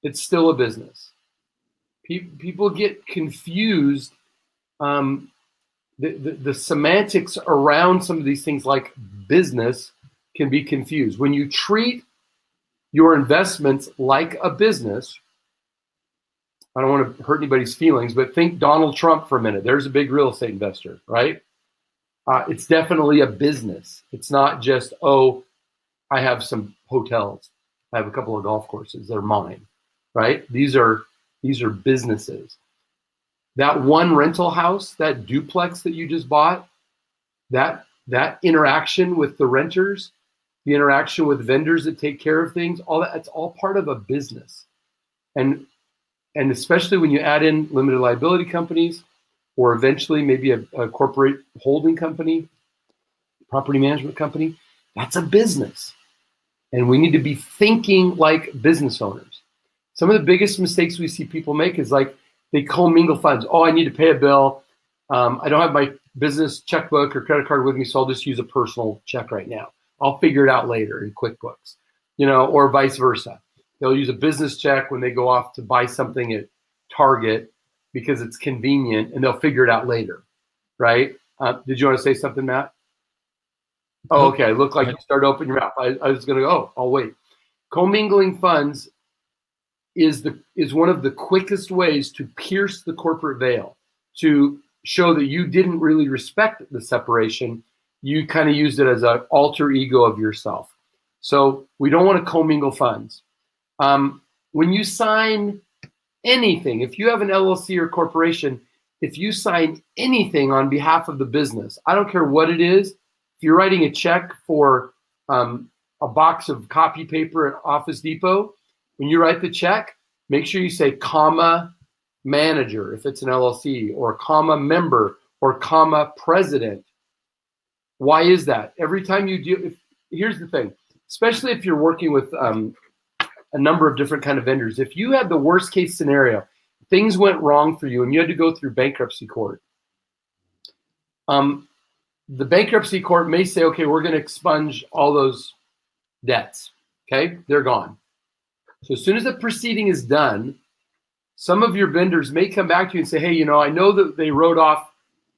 It's still a business. People get confused. The semantics around some of these things like business can be confused. When you treat your investments like a business, I don't want to hurt anybody's feelings, but think Donald Trump for a minute. There's a big real estate investor, right? It's definitely a business. It's not just, oh, I have some hotels. I have a couple of golf courses. They're mine, right? These are businesses. That one rental house, that duplex that you just bought, that interaction with the renters, the interaction with vendors that take care of things, all that, it's all part of a business. And especially when you add in limited liability companies, or eventually maybe a corporate holding company, property management company, that's a business. And we need to be thinking like business owners. Some of the biggest mistakes we see people make is like they commingle funds. Oh, I need to pay a bill. I don't have my business checkbook or credit card with me, so I'll just use a personal check right now. I'll figure it out later in QuickBooks, or vice versa. They'll use a business check when they go off to buy something at Target because it's convenient, and they'll figure it out later, right? Did you want to say something, Matt? Oh, okay. It looked like you started to open your mouth. I was going to go, oh, I'll wait. Commingling funds is one of the quickest ways to pierce the corporate veil, to show that you didn't really respect the separation. You kind of used it as an alter ego of yourself. So we don't want to commingle funds. When you sign anything, if you have an LLC or corporation, if you sign anything on behalf of the business, I don't care what it is. If you're writing a check for a box of copy paper at Office Depot, when you write the check, make sure you say comma manager if it's an LLC, or comma member, or comma president. Why is that? Every time you do, here's the thing, especially if you're working with a number of different kind of vendors. If you had the worst case scenario, things went wrong for you and you had to go through bankruptcy court, the bankruptcy court may say, okay, we're going to expunge all those debts. Okay, they're gone. So as soon as the proceeding is done, some of your vendors may come back to you and say, hey, I know that they wrote off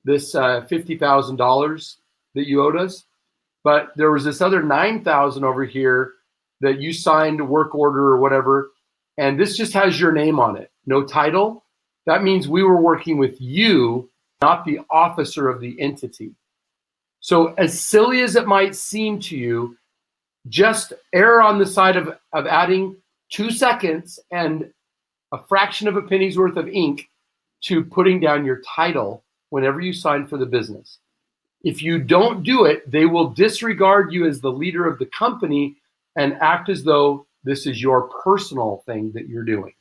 this $50,000 that you owed us, but there was this other $9,000 over here that you signed a work order or whatever, and this just has your name on it, no title. That means we were working with you, not the officer of the entity. So as silly as it might seem to you, just err on the side of adding 2 seconds and a fraction of a penny's worth of ink to putting down your title whenever you sign for the business. If you don't do it, they will disregard you as the leader of the company and act as though this is your personal thing that you're doing.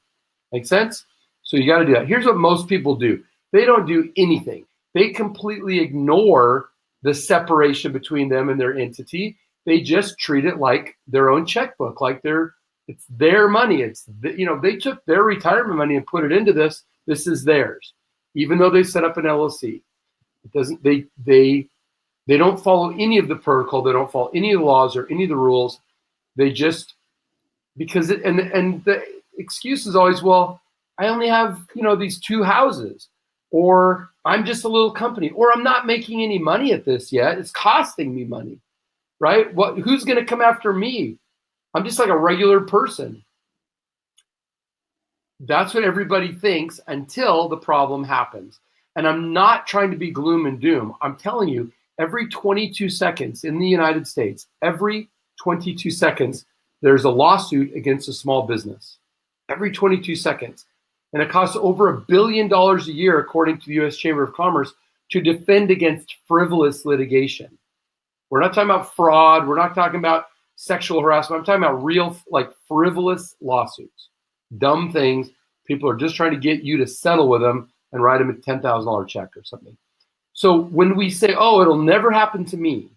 Make sense? So you got to do that. Here's what most people do. They don't do anything. They completely ignore the separation between them and their entity. They just treat it like their own checkbook, like it's their money. They took their retirement money and put it into this. This is theirs, even though they set up an LLC. It doesn't. They don't follow any of the protocol. They don't follow any of the laws or any of the rules. They just and the excuse is always, well, I only have these 2 houses, or I'm just a little company, or I'm not making any money at this yet. It's costing me money, right? Who's going to come after me? I'm just like a regular person. That's what everybody thinks until the problem happens. And I'm not trying to be gloom and doom. I'm telling you, every 22 seconds in the United States, every 22 seconds, there's a lawsuit against a small business. Every 22 seconds. And it costs over $1 billion a year, according to the U.S. Chamber of Commerce, to defend against frivolous litigation. We're not talking about fraud. We're not talking about sexual harassment. I'm talking about real, frivolous lawsuits. Dumb things. People are just trying to get you to settle with them and write them a $10,000 check or something. So when we say, oh, it'll never happen to me,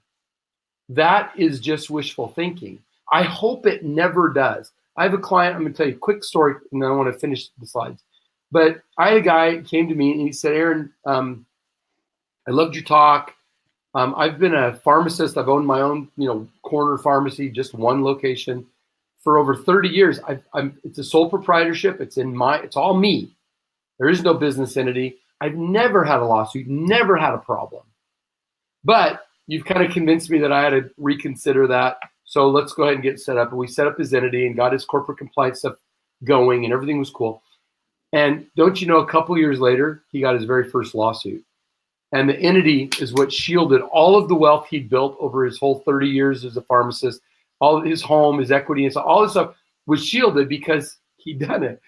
that is just wishful thinking. I hope it never does. I have a client, I'm going to tell you a quick story, and then I want to finish the slides. But I had a guy came to me and he said, Aaron, I loved your talk. I've been a pharmacist. I've owned my own, corner pharmacy, just one location for over 30 years. It's a sole proprietorship. It's all me. There is no business entity. I've never had a lawsuit, never had a problem. But you've kind of convinced me that I had to reconsider that. So let's go ahead and get set up. And we set up his entity and got his corporate compliance stuff going, and everything was cool. And don't you know, a couple years later, he got his very first lawsuit. And the entity is what shielded all of the wealth he'd built over his whole 30 years as a pharmacist. All of his home, his equity, and so all this stuff was shielded because he'd done it.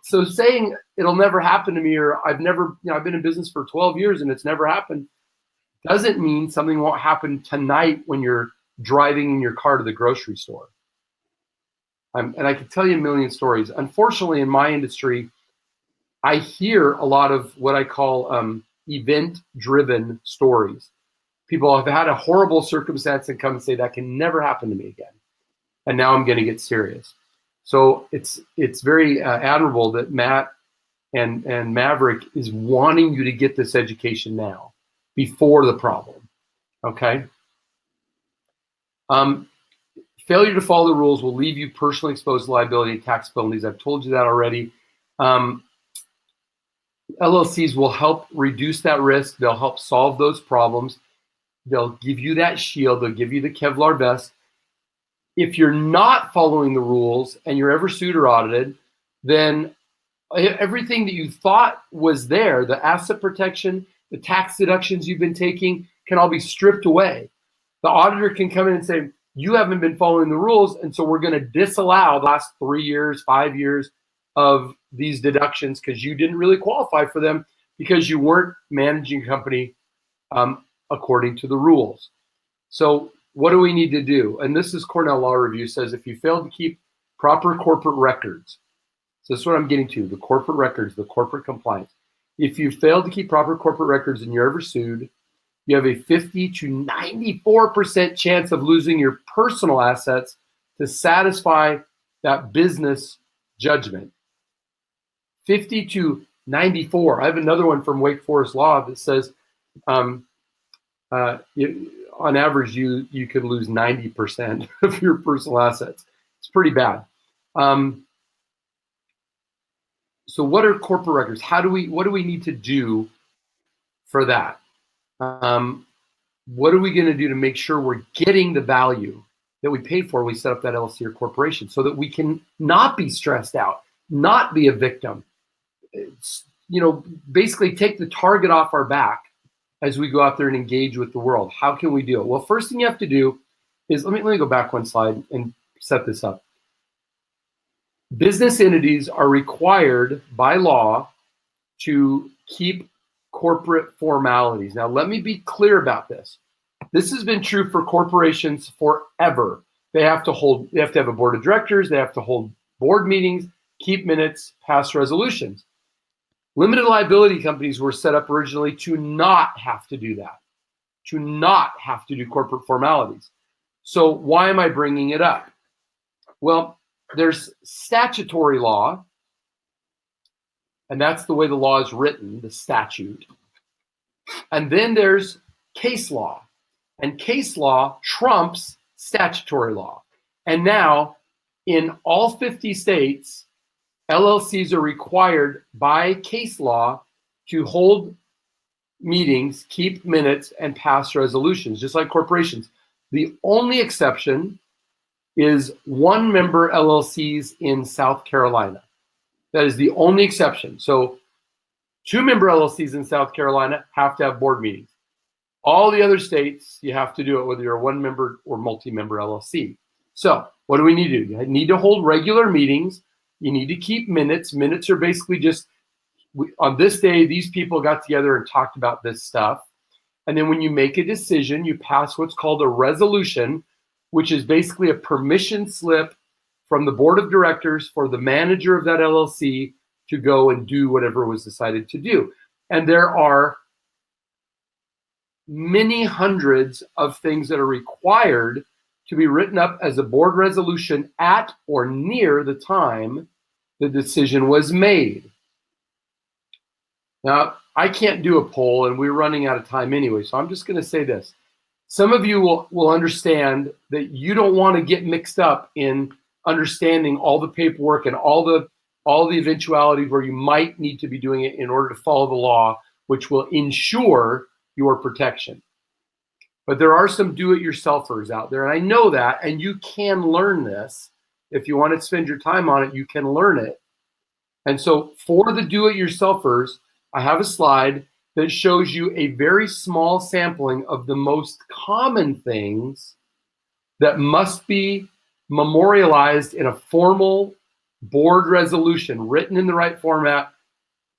So saying it'll never happen to me, or I've been in business for 12 years and it's never happened, doesn't mean something won't happen tonight when you're driving in your car to the grocery store. And I could tell you a million stories. Unfortunately, in my industry, I hear a lot of what I call event-driven stories. People have had a horrible circumstance and come and say, that can never happen to me again. and now I'm going to get serious. So it's very admirable that Matt and Maverick is wanting you to get this education now, before the problem. Okay. Failure to follow the rules will leave you personally exposed to liability and tax penalties. I've told you that already. LLCs will help reduce that risk. They'll help solve those problems. They'll give you that shield. They'll give you the Kevlar vest. If you're not following the rules and you're ever sued or audited, then everything that you thought was there, the asset protection, the tax deductions you've been taking, can all be stripped away. The auditor can come in and say, you haven't been following the rules, and so we're going to disallow the last 3 years, 5 years of these deductions because you didn't really qualify for them because you weren't managing a company according to the rules. So what do we need to do? And this is Cornell Law Review says, if you fail to keep proper corporate records, so that's what I'm getting to, the corporate records, the corporate compliance. If you fail to keep proper corporate records and you're ever sued, you have a 50 to 94% chance of losing your personal assets to satisfy that business judgment. 50 to 94. I have another one from Wake Forest Law that says, on average, you could lose 90% of your personal assets. It's pretty bad. So what are corporate records? What do we need to do for that? What are we going to do to make sure we're getting the value that we paid for when we set up that LLC or corporation, so that we can not be stressed out, not be a victim? Basically take the target off our back as we go out there and engage with the world. How can we do it? Well, first thing you have to do is, let me go back one slide and set this up. Business entities are required by law to keep corporate formalities. Now, let me be clear about this. This has been true for corporations forever. They have to have a board of directors. They have to hold board meetings, keep minutes, pass resolutions. Limited liability companies were set up originally to not have to do that, to not have to do corporate formalities. So why am I bringing it up? Well, there's statutory law, and that's the way the law is written, the statute. And then there's case law, and case law trumps statutory law. And now, in all 50 states, LLCs are required by case law to hold meetings, keep minutes, and pass resolutions, just like corporations. The only exception is one-member LLCs in South Carolina. That is the only exception. So two-member LLCs in South Carolina have to have board meetings. All the other states, you have to do it whether you're a one-member or multi-member LLC. So what do we need to do? You need to hold regular meetings. You need to keep minutes. Minutes are basically just, on this day, these people got together and talked about this stuff. And then when you make a decision, you pass what's called a resolution, which is basically a permission slip from the board of directors for the manager of that LLC to go and do whatever was decided to do. And there are many hundreds of things that are required to be written up as a board resolution at or near the time the decision was made. Now, I can't do a poll, and we're running out of time anyway, so I'm just going to say this. Some of you will understand that you don't want to get mixed up in understanding all the paperwork and all the eventualities where you might need to be doing it in order to follow the law, which will ensure your protection. But there are some do-it-yourselfers out there, and I know that, and you can learn this. If you want to spend your time on it, you can learn it. And so for the do-it-yourselfers, I have a slide that shows you a very small sampling of the most common things that must be memorialized in a formal board resolution, written in the right format,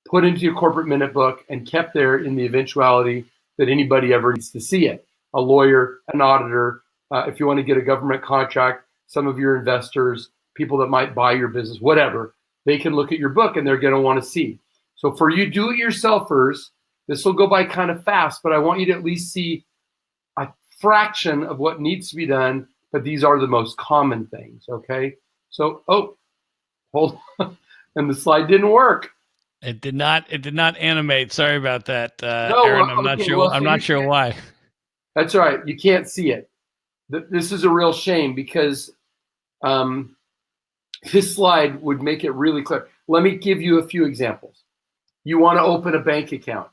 put into your corporate minute book, and kept there in the eventuality that anybody ever needs to see it. A lawyer, an auditor, if you want to get a government contract, some of your investors, people that might buy your business, whatever, they can look at your book and they're going to want to see. So for you do-it-yourselfers, this will go by kind of fast, but I want you to at least see a fraction of what needs to be done but these are the most common things, okay? So, hold on. And the slide didn't work. It did not animate. Sorry about that, No, Aaron. I'm not okay, sure. well, I'm so not sure why. that's all right. You can't see it. This is a real shame because this slide would make it really clear. Let me give you a few examples. You want to open a bank account.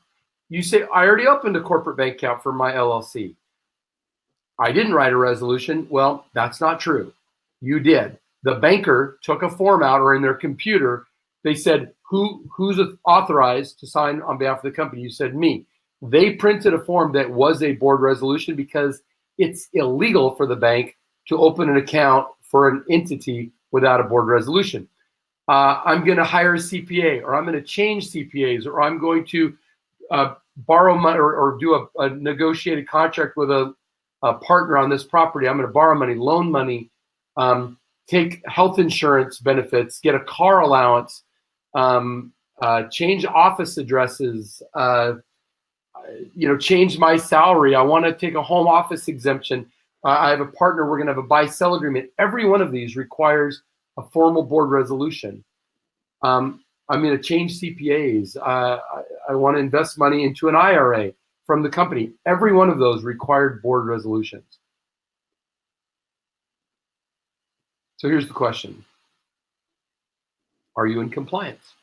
You say, I already opened a corporate bank account for my LLC. I didn't write a resolution. Well, that's not true. You did. The banker took a form out, or in their computer, they said, who's authorized to sign on behalf of the company? You said, me. They printed a form that was a board resolution because it's illegal for the bank to open an account for an entity without a board resolution. I'm going to hire a CPA, or I'm going to change CPAs, or I'm going to borrow money or do a negotiated contract with a partner on this property. I'm going to borrow money, loan money, take health insurance benefits, get a car allowance, change office addresses, change my salary. I want to take a home office exemption. I have a partner. We're going to have a buy-sell agreement. Every one of these requires a formal board resolution. I'm going to change CPAs. I want to invest money into an IRA from the company. Every one of those required board resolutions. So here's the question. Are you in compliance?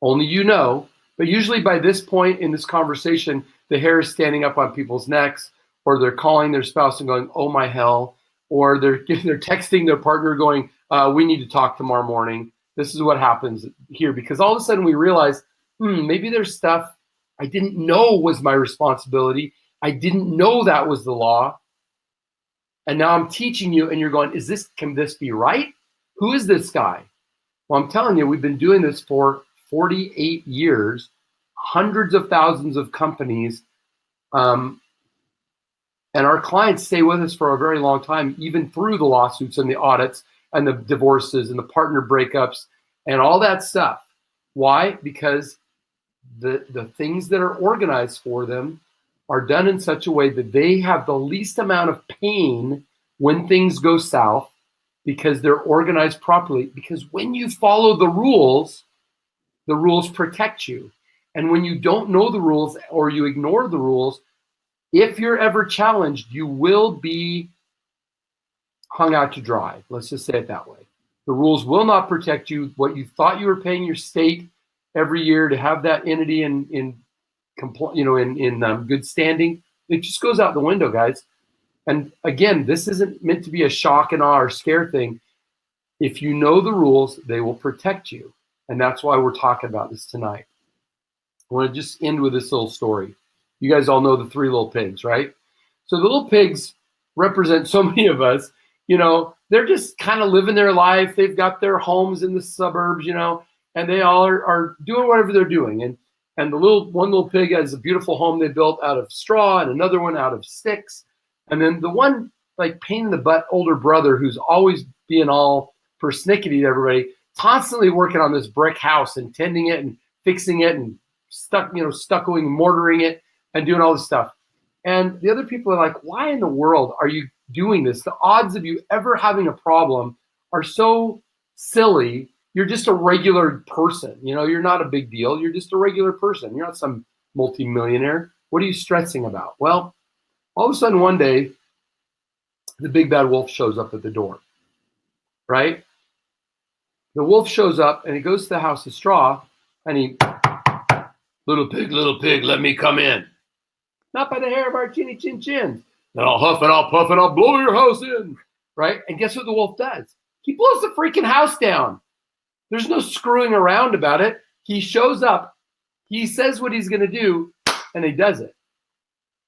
Only you know, but usually by this point in this conversation, the hair is standing up on people's necks, or they're calling their spouse and going, oh my hell, or they're texting their partner going, we need to talk tomorrow morning. This is what happens here, because all of a sudden we realize, maybe there's stuff I didn't know was my responsibility. I didn't know that was the law. And now I'm teaching you, and you're going, can this be right? Who is this guy? Well, I'm telling you, we've been doing this for 48 years, hundreds of thousands of companies, and our clients stay with us for a very long time, even through the lawsuits and the audits and the divorces and the partner breakups and all that stuff. Why? Because the things that are organized for them are done in such a way that they have the least amount of pain when things go south, because they're organized properly. Because when you follow the rules protect you. And when you don't know the rules, or you ignore the rules, if you're ever challenged, you will be hung out to dry. Let's just say it that way. The rules will not protect you. What you thought you were paying your state every year to have that entity in good standing, it just goes out the window, guys. And again, this isn't meant to be a shock and awe or scare thing. If you know the rules, they will protect you. And that's why we're talking about this tonight. I want to just end with this little story. You guys all know the three little pigs, right? So the little pigs represent so many of us. They're just kind of living their life. They've got their homes in the suburbs, and they all are doing whatever they're doing. And one little pig has a beautiful home they built out of straw, and another one out of sticks. And then the one pain in the butt older brother, who's always being all persnickety to everybody, constantly working on this brick house and tending it and fixing it and stuccoing, mortaring it and doing all this stuff. And the other people are like, why in the world are you doing this? The odds of you ever having a problem are so silly. You're just a regular person. You're not a big deal. You're just a regular person. You're not some multimillionaire. What are you stressing about? Well, all of a sudden one day, the big bad wolf shows up at the door, right? The wolf shows up and he goes to the house of straw and he, little pig, let me come in. Not by the hair of our chinny chin chins. Then I'll huff and I'll puff and I'll blow your house in, right? And guess what the wolf does? He blows the freaking house down. There's no screwing around about it. He shows up, he says what he's going to do, and he does it.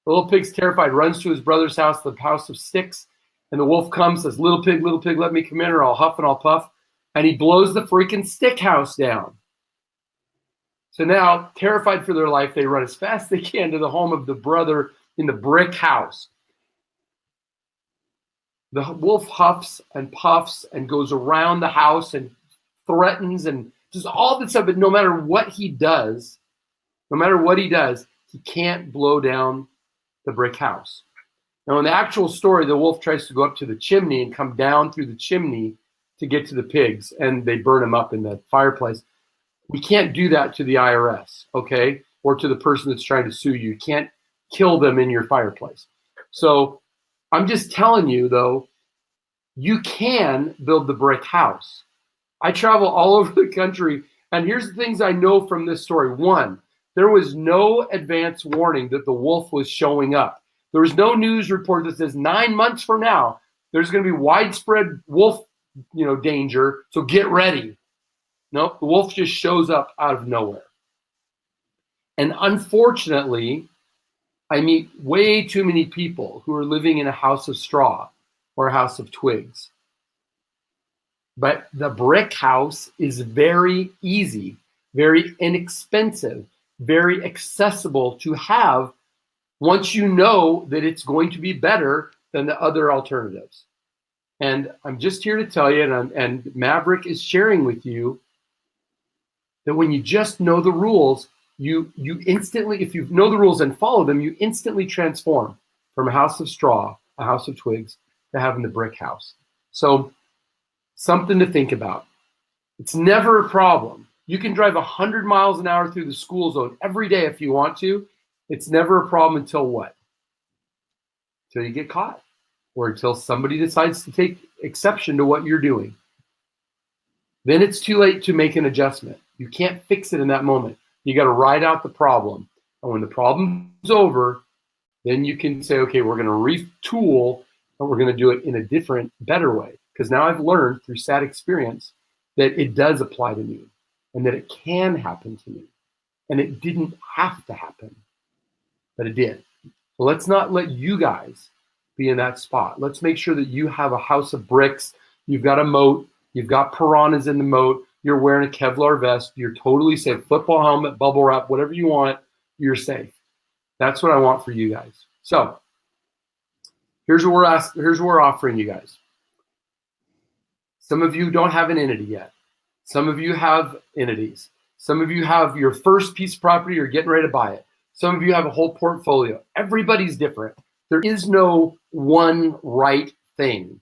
The little pig's terrified, runs to his brother's house, the house of sticks, and the wolf comes, says, little pig, let me come in, or I'll huff and I'll puff. And he blows the freaking stick house down. So now, terrified for their life, they run as fast as they can to the home of the brother in the brick house. The wolf huffs and puffs and goes around the house and threatens and just all this stuff. But no matter what he does, he can't blow down the brick house. Now, in the actual story, the wolf tries to go up to the chimney and come down through the chimney to get to the pigs, and they burn him up in the fireplace. We can't do that to the IRS, okay? Or to the person that's trying to sue you. You can't kill them in your fireplace. So I'm just telling you, though, you can build the brick house. I travel all over the country, and here's the things I know from this story. One, there was no advance warning that the wolf was showing up. There was no news report that says 9 months from now, there's going to be widespread wolf, danger, so get ready. No, the wolf just shows up out of nowhere. And unfortunately, I meet way too many people who are living in a house of straw or a house of twigs. But the brick house is very easy, very inexpensive, very accessible to have once you know that it's going to be better than the other alternatives. And I'm just here to tell you, and Maverick is sharing with you, that when you just know the rules, you instantly, if you know the rules and follow them, you instantly transform from a house of straw, a house of twigs, to having the brick house. So something to think about. It's never a problem. You can drive 100 miles an hour through the school zone every day if you want to. It's never a problem until what? Until you get caught, or until somebody decides to take exception to what you're doing. Then it's too late to make an adjustment. You can't fix it in that moment. You got to ride out the problem. And when the problem's over, then you can say, okay, we're going to retool and we're going to do it in a different, better way. Because now I've learned through sad experience that it does apply to me and that it can happen to me. And it didn't have to happen, but it did. So let's not let you guys be in that spot. Let's make sure that you have a house of bricks. You've got a moat. You've got piranhas in the moat. You're wearing a Kevlar vest. You're totally safe. Football helmet, bubble wrap, whatever you want, you're safe. That's what I want for you guys. So here's what we're offering you guys. Some of you don't have an entity yet. Some of you have entities. Some of you have your first piece of property, you're getting ready to buy it. Some of you have a whole portfolio. Everybody's different. There is no one right thing.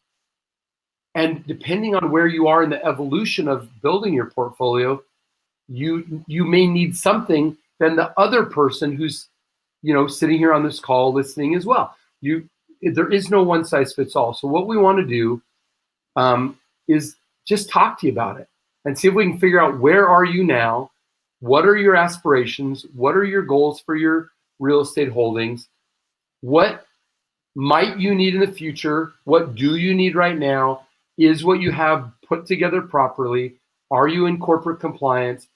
And depending on where you are in the evolution of building your portfolio, you may need something than the other person who's, sitting here on this call listening as well. There is no one size fits all. So what we want to do is just talk to you about it and see if we can figure out, where are you now? What are your aspirations? What are your goals for your real estate holdings? What might you need in the future? What do you need right now? Is what you have put together properly? Are you in corporate compliance?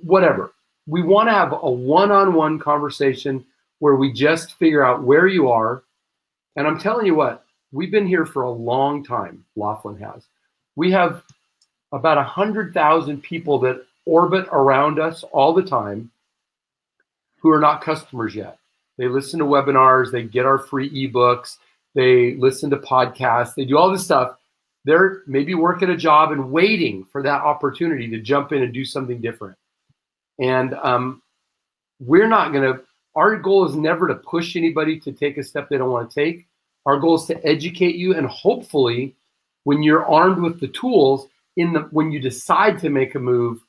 Whatever. We want to have a one-on-one conversation where we just figure out where you are. And I'm telling you what, we've been here for a long time. Laughlin has. We have about 100,000 people that orbit around us all the time who are not customers yet. They listen to webinars, they get our free ebooks, they listen to podcasts, they do all this stuff. They're maybe working a job and waiting for that opportunity to jump in and do something different. And our goal is never to push anybody to take a step they don't want to take. Our goal is to educate you, and hopefully when you're armed with the tools, when you decide to make a move,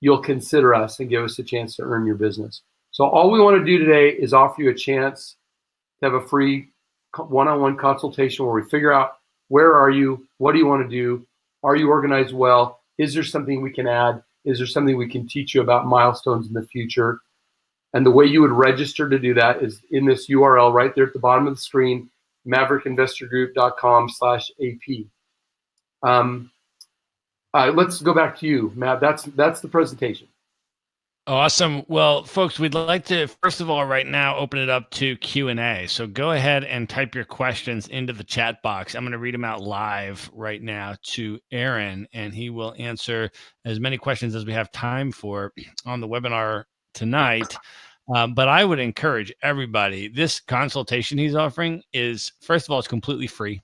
you'll consider us and give us a chance to earn your business. So all we want to do today is offer you a chance to have a free one-on-one consultation where we figure out, where are you? What do you want to do? Are you organized well? Is there something we can add? Is there something we can teach you about milestones in the future? And the way you would register to do that is in this URL right there at the bottom of the screen, maverickinvestorgroup.com/AP. Let's go back to you, Matt. That's the presentation. Awesome. Well, folks, we'd like to, first of all, right now, open it up to Q&A. So go ahead and type your questions into the chat box. I'm going to read them out live right now to Aaron, and he will answer as many questions as we have time for on the webinar tonight. But I would encourage everybody, this consultation he's offering is, first of all, it's completely free.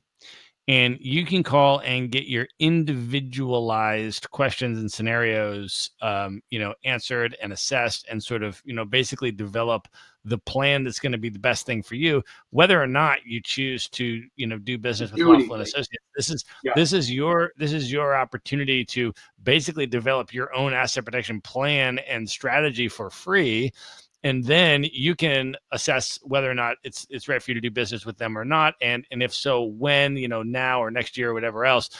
And you can call and get your individualized questions and scenarios, answered and assessed, and sort of, basically develop the plan that's going to be the best thing for you, whether or not you choose to, do business with Do Lawful and anything. Associates. Yeah. This is your opportunity to basically develop your own asset protection plan and strategy for free. And then you can assess whether or not it's right for you to do business with them or not, and if so, when, now or next year or whatever else.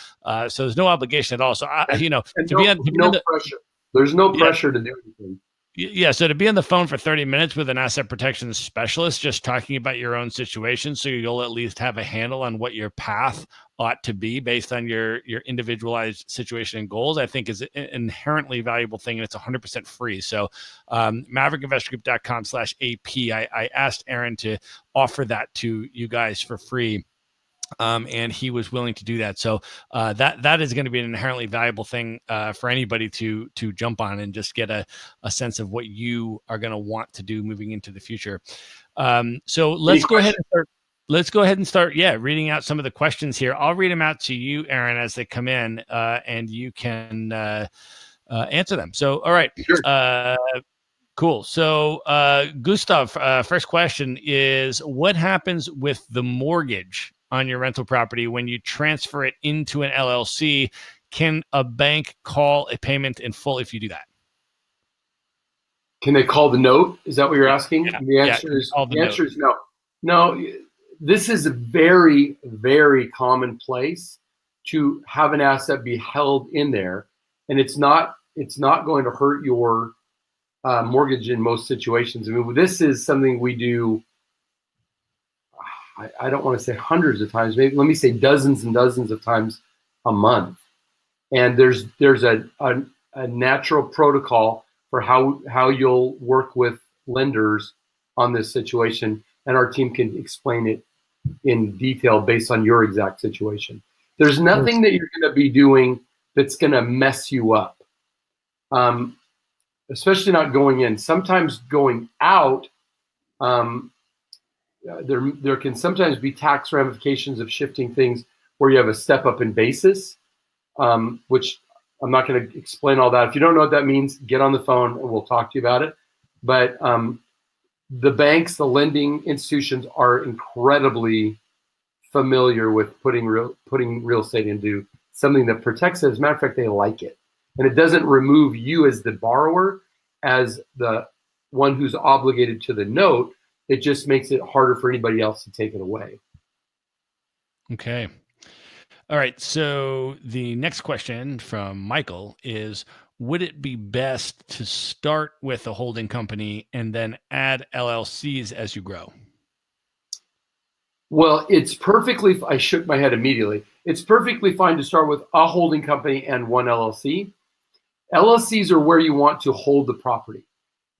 So there's no obligation at all. So And to be on the pressure. There's no yeah, pressure to do anything. yeah, so to be on the phone for 30 minutes with an asset protection specialist, just talking about your own situation, so you'll at least have a handle on what your path ought to be based on your individualized situation and goals, I think is an inherently valuable thing, and it's 100% free. So maverickinvestorgroup.com/AP, I asked Aaron to offer that to you guys for free. And he was willing to do that. So that is going to be an inherently valuable thing for anybody to jump on and just get a sense of what you are going to want to do moving into the future. So let's go ahead and start. Reading out some of the questions here. I'll read them out to you, Aaron, as they come in, and you can answer them. So, all right. Sure. Cool. So, Gustav, first question is, what happens with the mortgage on your rental property when you transfer it into an LLC? Can a bank call a payment in full if you do that? Can they call the note? Is that what you're asking? Yeah. The answer is no. No, this is a very, very commonplace to have an asset be held in there, and it's not going to hurt your mortgage in most situations. I mean, this is something we do. I don't want to say hundreds of times, maybe let me say dozens and dozens of times a month. And there's a natural protocol for how you'll work with lenders on this situation, and our team can explain it in detail based on your exact situation. There's nothing that you're going to be doing that's going to mess you up, especially not going in. Sometimes going out, there can sometimes be tax ramifications of shifting things where you have a step up in basis, which I'm not going to explain all that. If you don't know what that means, get on the phone and we'll talk to you about it. But the banks, the lending institutions are incredibly familiar with putting real estate into something that protects it. As a matter of fact, they like it. And it doesn't remove you as the borrower, as the one who's obligated to the note. It just makes it harder for anybody else to take it away. Okay. All right. So the next question from Michael is, would it be best to start with a holding company and then add LLCs as you grow? Well, I shook my head immediately. It's perfectly fine to start with a holding company and one LLC. LLCs are where you want to hold the property.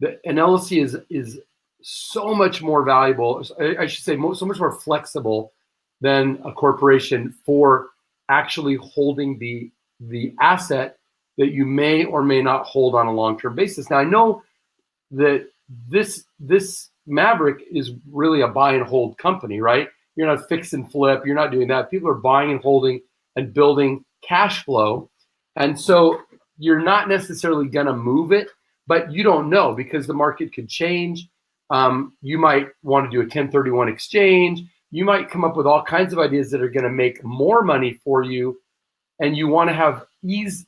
An LLC is so much more valuable, I should say so much more flexible than a corporation for actually holding the asset that you may or may not hold on a long-term basis. Now, I know that this Maverick is really a buy and hold company, right? You're not fix and flip. You're not doing that. People are buying and holding and building cash flow. And so you're not necessarily going to move it, but you don't know because the market could change. You might want to do a 1031 exchange. You might come up with all kinds of ideas that are going to make more money for you. And you want to have ease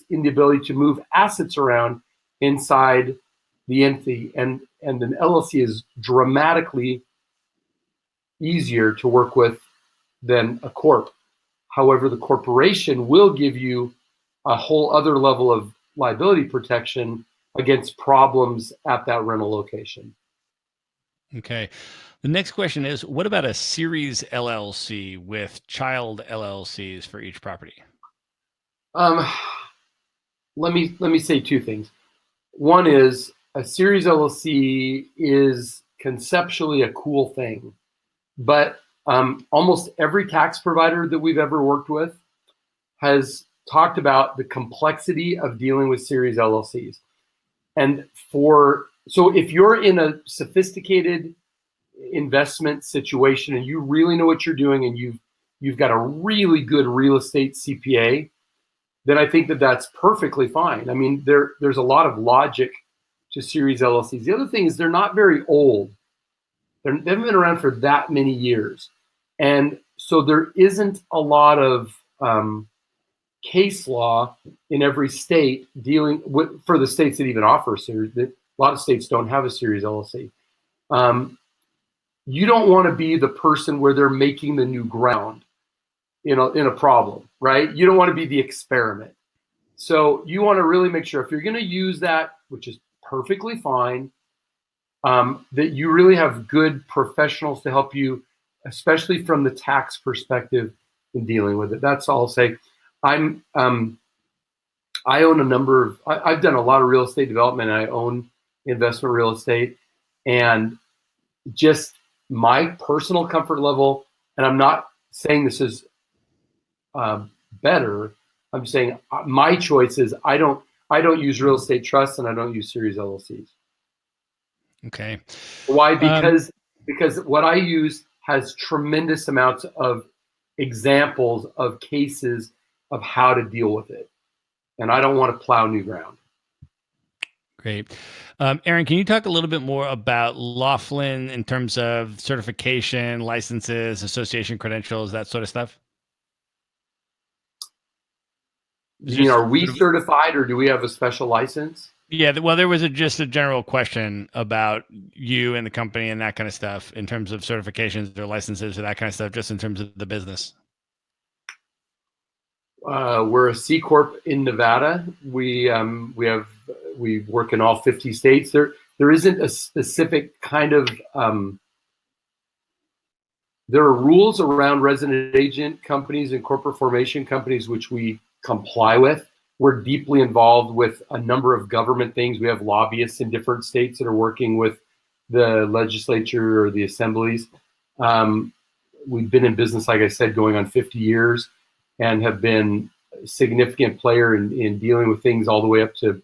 in the ability to move assets around inside the entity. And an LLC is dramatically easier to work with than a corp. However, the corporation will give you a whole other level of liability protection against problems at that rental location. Okay. The next question is, what about a series LLC with child LLCs for each property? Let me say two things. One is a series LLC is conceptually a cool thing, but almost every tax provider that we've ever worked with has talked about the complexity of dealing with series LLCs. And so if you're in a sophisticated investment situation and you really know what you're doing and you've got a really good real estate CPA, then I think that that's perfectly fine. I mean, there's a lot of logic to series LLCs. The other thing is they're not very old. They haven't been around for that many years. And so there isn't a lot of case law in every state dealing with, for the states that even offer a series. A lot of states don't have a series LLC. You don't want to be the person where they're making the new ground in a problem, right? You don't want to be the experiment. So you want to really make sure if you're going to use that, which is perfectly fine, that you really have good professionals to help you, especially from the tax perspective in dealing with it. That's all I'll say. I own a number of, I've done a lot of real estate development, and I own investment real estate, and just my personal comfort level, and I'm not saying this is better. I'm saying my choice is I don't use real estate trusts, and I don't use series LLCs. Okay. Why? Because what I use has tremendous amounts of examples of cases of how to deal with it, and I don't want to plow new ground. Great. Aaron, can you talk a little bit more about Laughlin in terms of certification, licenses, association credentials, that sort of stuff? You mean, are we certified, or do we have a special license? Yeah, well, there was just a general question about you and the company and that kind of stuff in terms of certifications or licenses or that kind of stuff, just in terms of the business. We're a C Corp in Nevada. We work in all 50 states. There isn't a specific kind of there are rules around resident agent companies and corporate formation companies which we comply with. We're deeply involved with a number of government things. We have lobbyists in different states that are working with the legislature or the assemblies. We've been in business, like I said, going on 50 years, and have been a significant player in dealing with things all the way up to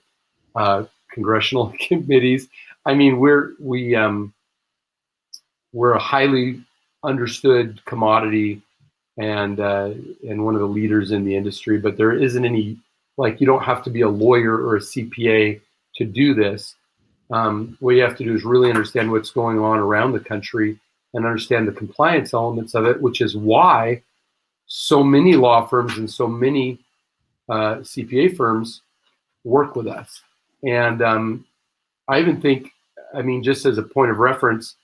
congressional committees. I mean, we're a highly understood commodity, and one of the leaders in the industry. But there isn't any, like, you don't have to be a lawyer or a CPA to do this. What you have to do is really understand what's going on around the country and understand the compliance elements of it, which is why so many law firms and so many CPA firms work with us. And I even think, I mean, just as a point of reference,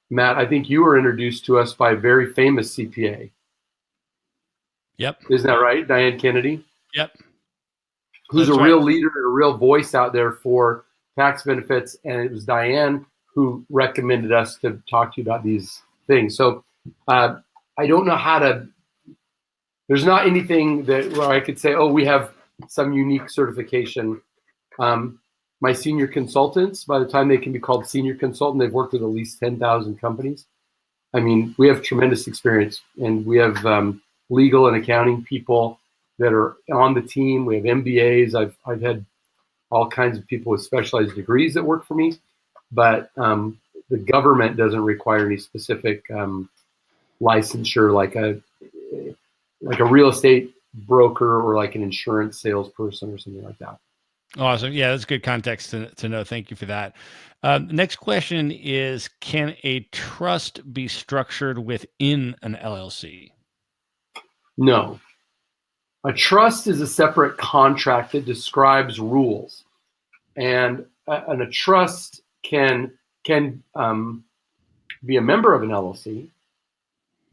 Matt, I think you were introduced to us by a very famous CPA. Yep. Isn't that right? Diane Kennedy? Yep. Who's a real leader and a real voice out there for tax benefits. And it was Diane who recommended us to talk to you about these things. So I don't know how to, there's not anything that where I could say, oh, we have some unique certification. My senior consultants, by the time they can be called senior consultant, they've worked with at least 10,000 companies. I mean, we have tremendous experience, and we have legal and accounting people that are on the team. We have MBAs. I've had all kinds of people with specialized degrees that work for me, but the government doesn't require any specific licensure like a real estate broker or like an insurance salesperson or something like that. Awesome. Yeah, that's good context to know. Thank you for that. Next question is, can a trust be structured within an LLC? No. A trust is a separate contract that describes rules. And a trust can be a member of an LLC,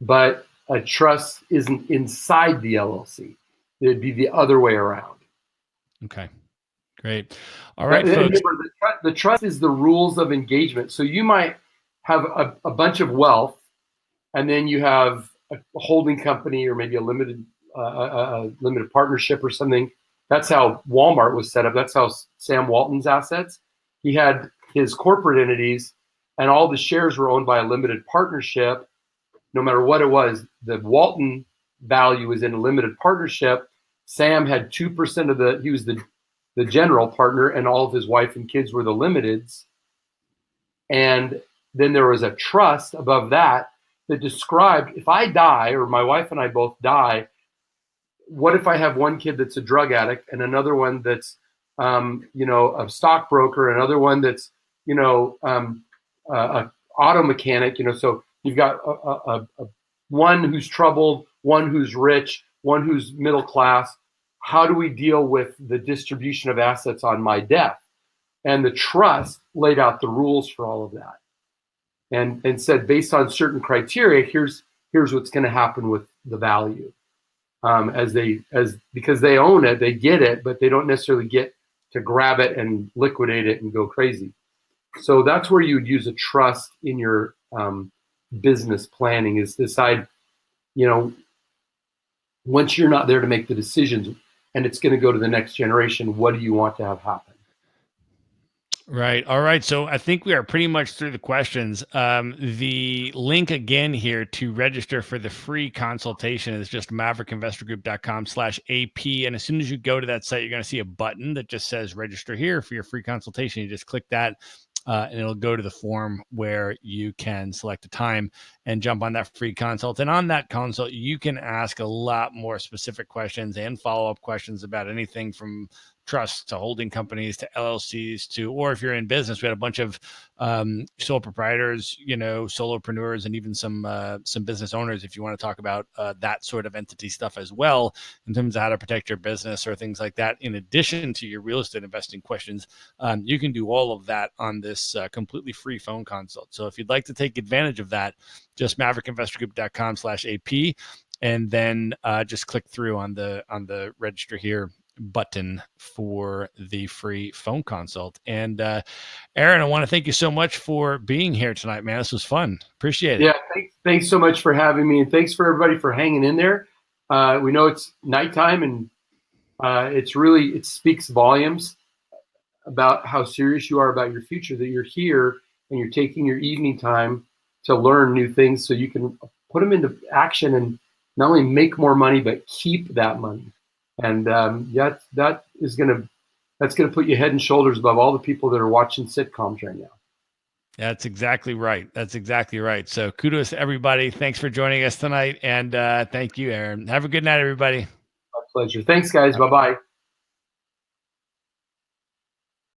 but a trust isn't inside the LLC. It'd be the other way around. Okay. Great. All right, folks. Remember, the trust is the rules of engagement. So you might have a bunch of wealth, and then you have a holding company or maybe a limited partnership or something. That's how Walmart was set up. That's how Sam Walton's assets. He had his corporate entities, and all the shares were owned by a limited partnership. No matter what it was, the Walton value was in a limited partnership. Sam had 2% he was the general partner, and all of his wife and kids were the limiteds. And then there was a trust above that described, if I die or my wife and I both die, what if I have one kid that's a drug addict and another one that's a stockbroker, another one that's, a auto mechanic, so you've got one who's troubled, one who's rich, one who's middle class. How do we deal with the distribution of assets on my death? And the trust laid out the rules for all of that, and said, based on certain criteria, here's what's going to happen with the value. Because they own it, they get it, but they don't necessarily get to grab it and liquidate it and go crazy. So that's where you would use a trust in your business planning, is decide, once you're not there to make the decisions and it's going to go to the next generation, what do you want to have happen? Right. All right. So I think we are pretty much through the questions. The link again here to register for the free consultation is just maverickinvestorgroup.com/AP. And as soon as you go to that site, you're going to see a button that just says register here for your free consultation. You just click that. And it'll go to the form where you can select a time and jump on that free consult. And on that consult, you can ask a lot more specific questions and follow-up questions about anything from trusts to holding companies to LLCs to, or if you're in business, we had a bunch of sole proprietors, solopreneurs, and even some business owners. If you want to talk about that sort of entity stuff as well, in terms of how to protect your business or things like that, in addition to your real estate investing questions, you can do all of that on this completely free phone consult. So if you'd like to take advantage of that, just maverickinvestorgroup.com/AP, and then just click through on the register here button for the free phone consult. And Aaron, I want to thank you so much for being here tonight, man. This was fun. Appreciate it. Yeah, thanks so much for having me, and thanks for everybody for hanging in there. We know it's nighttime, and it speaks volumes about how serious you are about your future, that you're here and you're taking your evening time to learn new things so you can put them into action and not only make more money, but keep that money. And that's going to put you head and shoulders above all the people that are watching sitcoms right now. That's exactly right. So kudos to everybody. Thanks for joining us tonight. And thank you, Aaron. Have a good night, everybody. My pleasure. Thanks, guys. Bye-bye.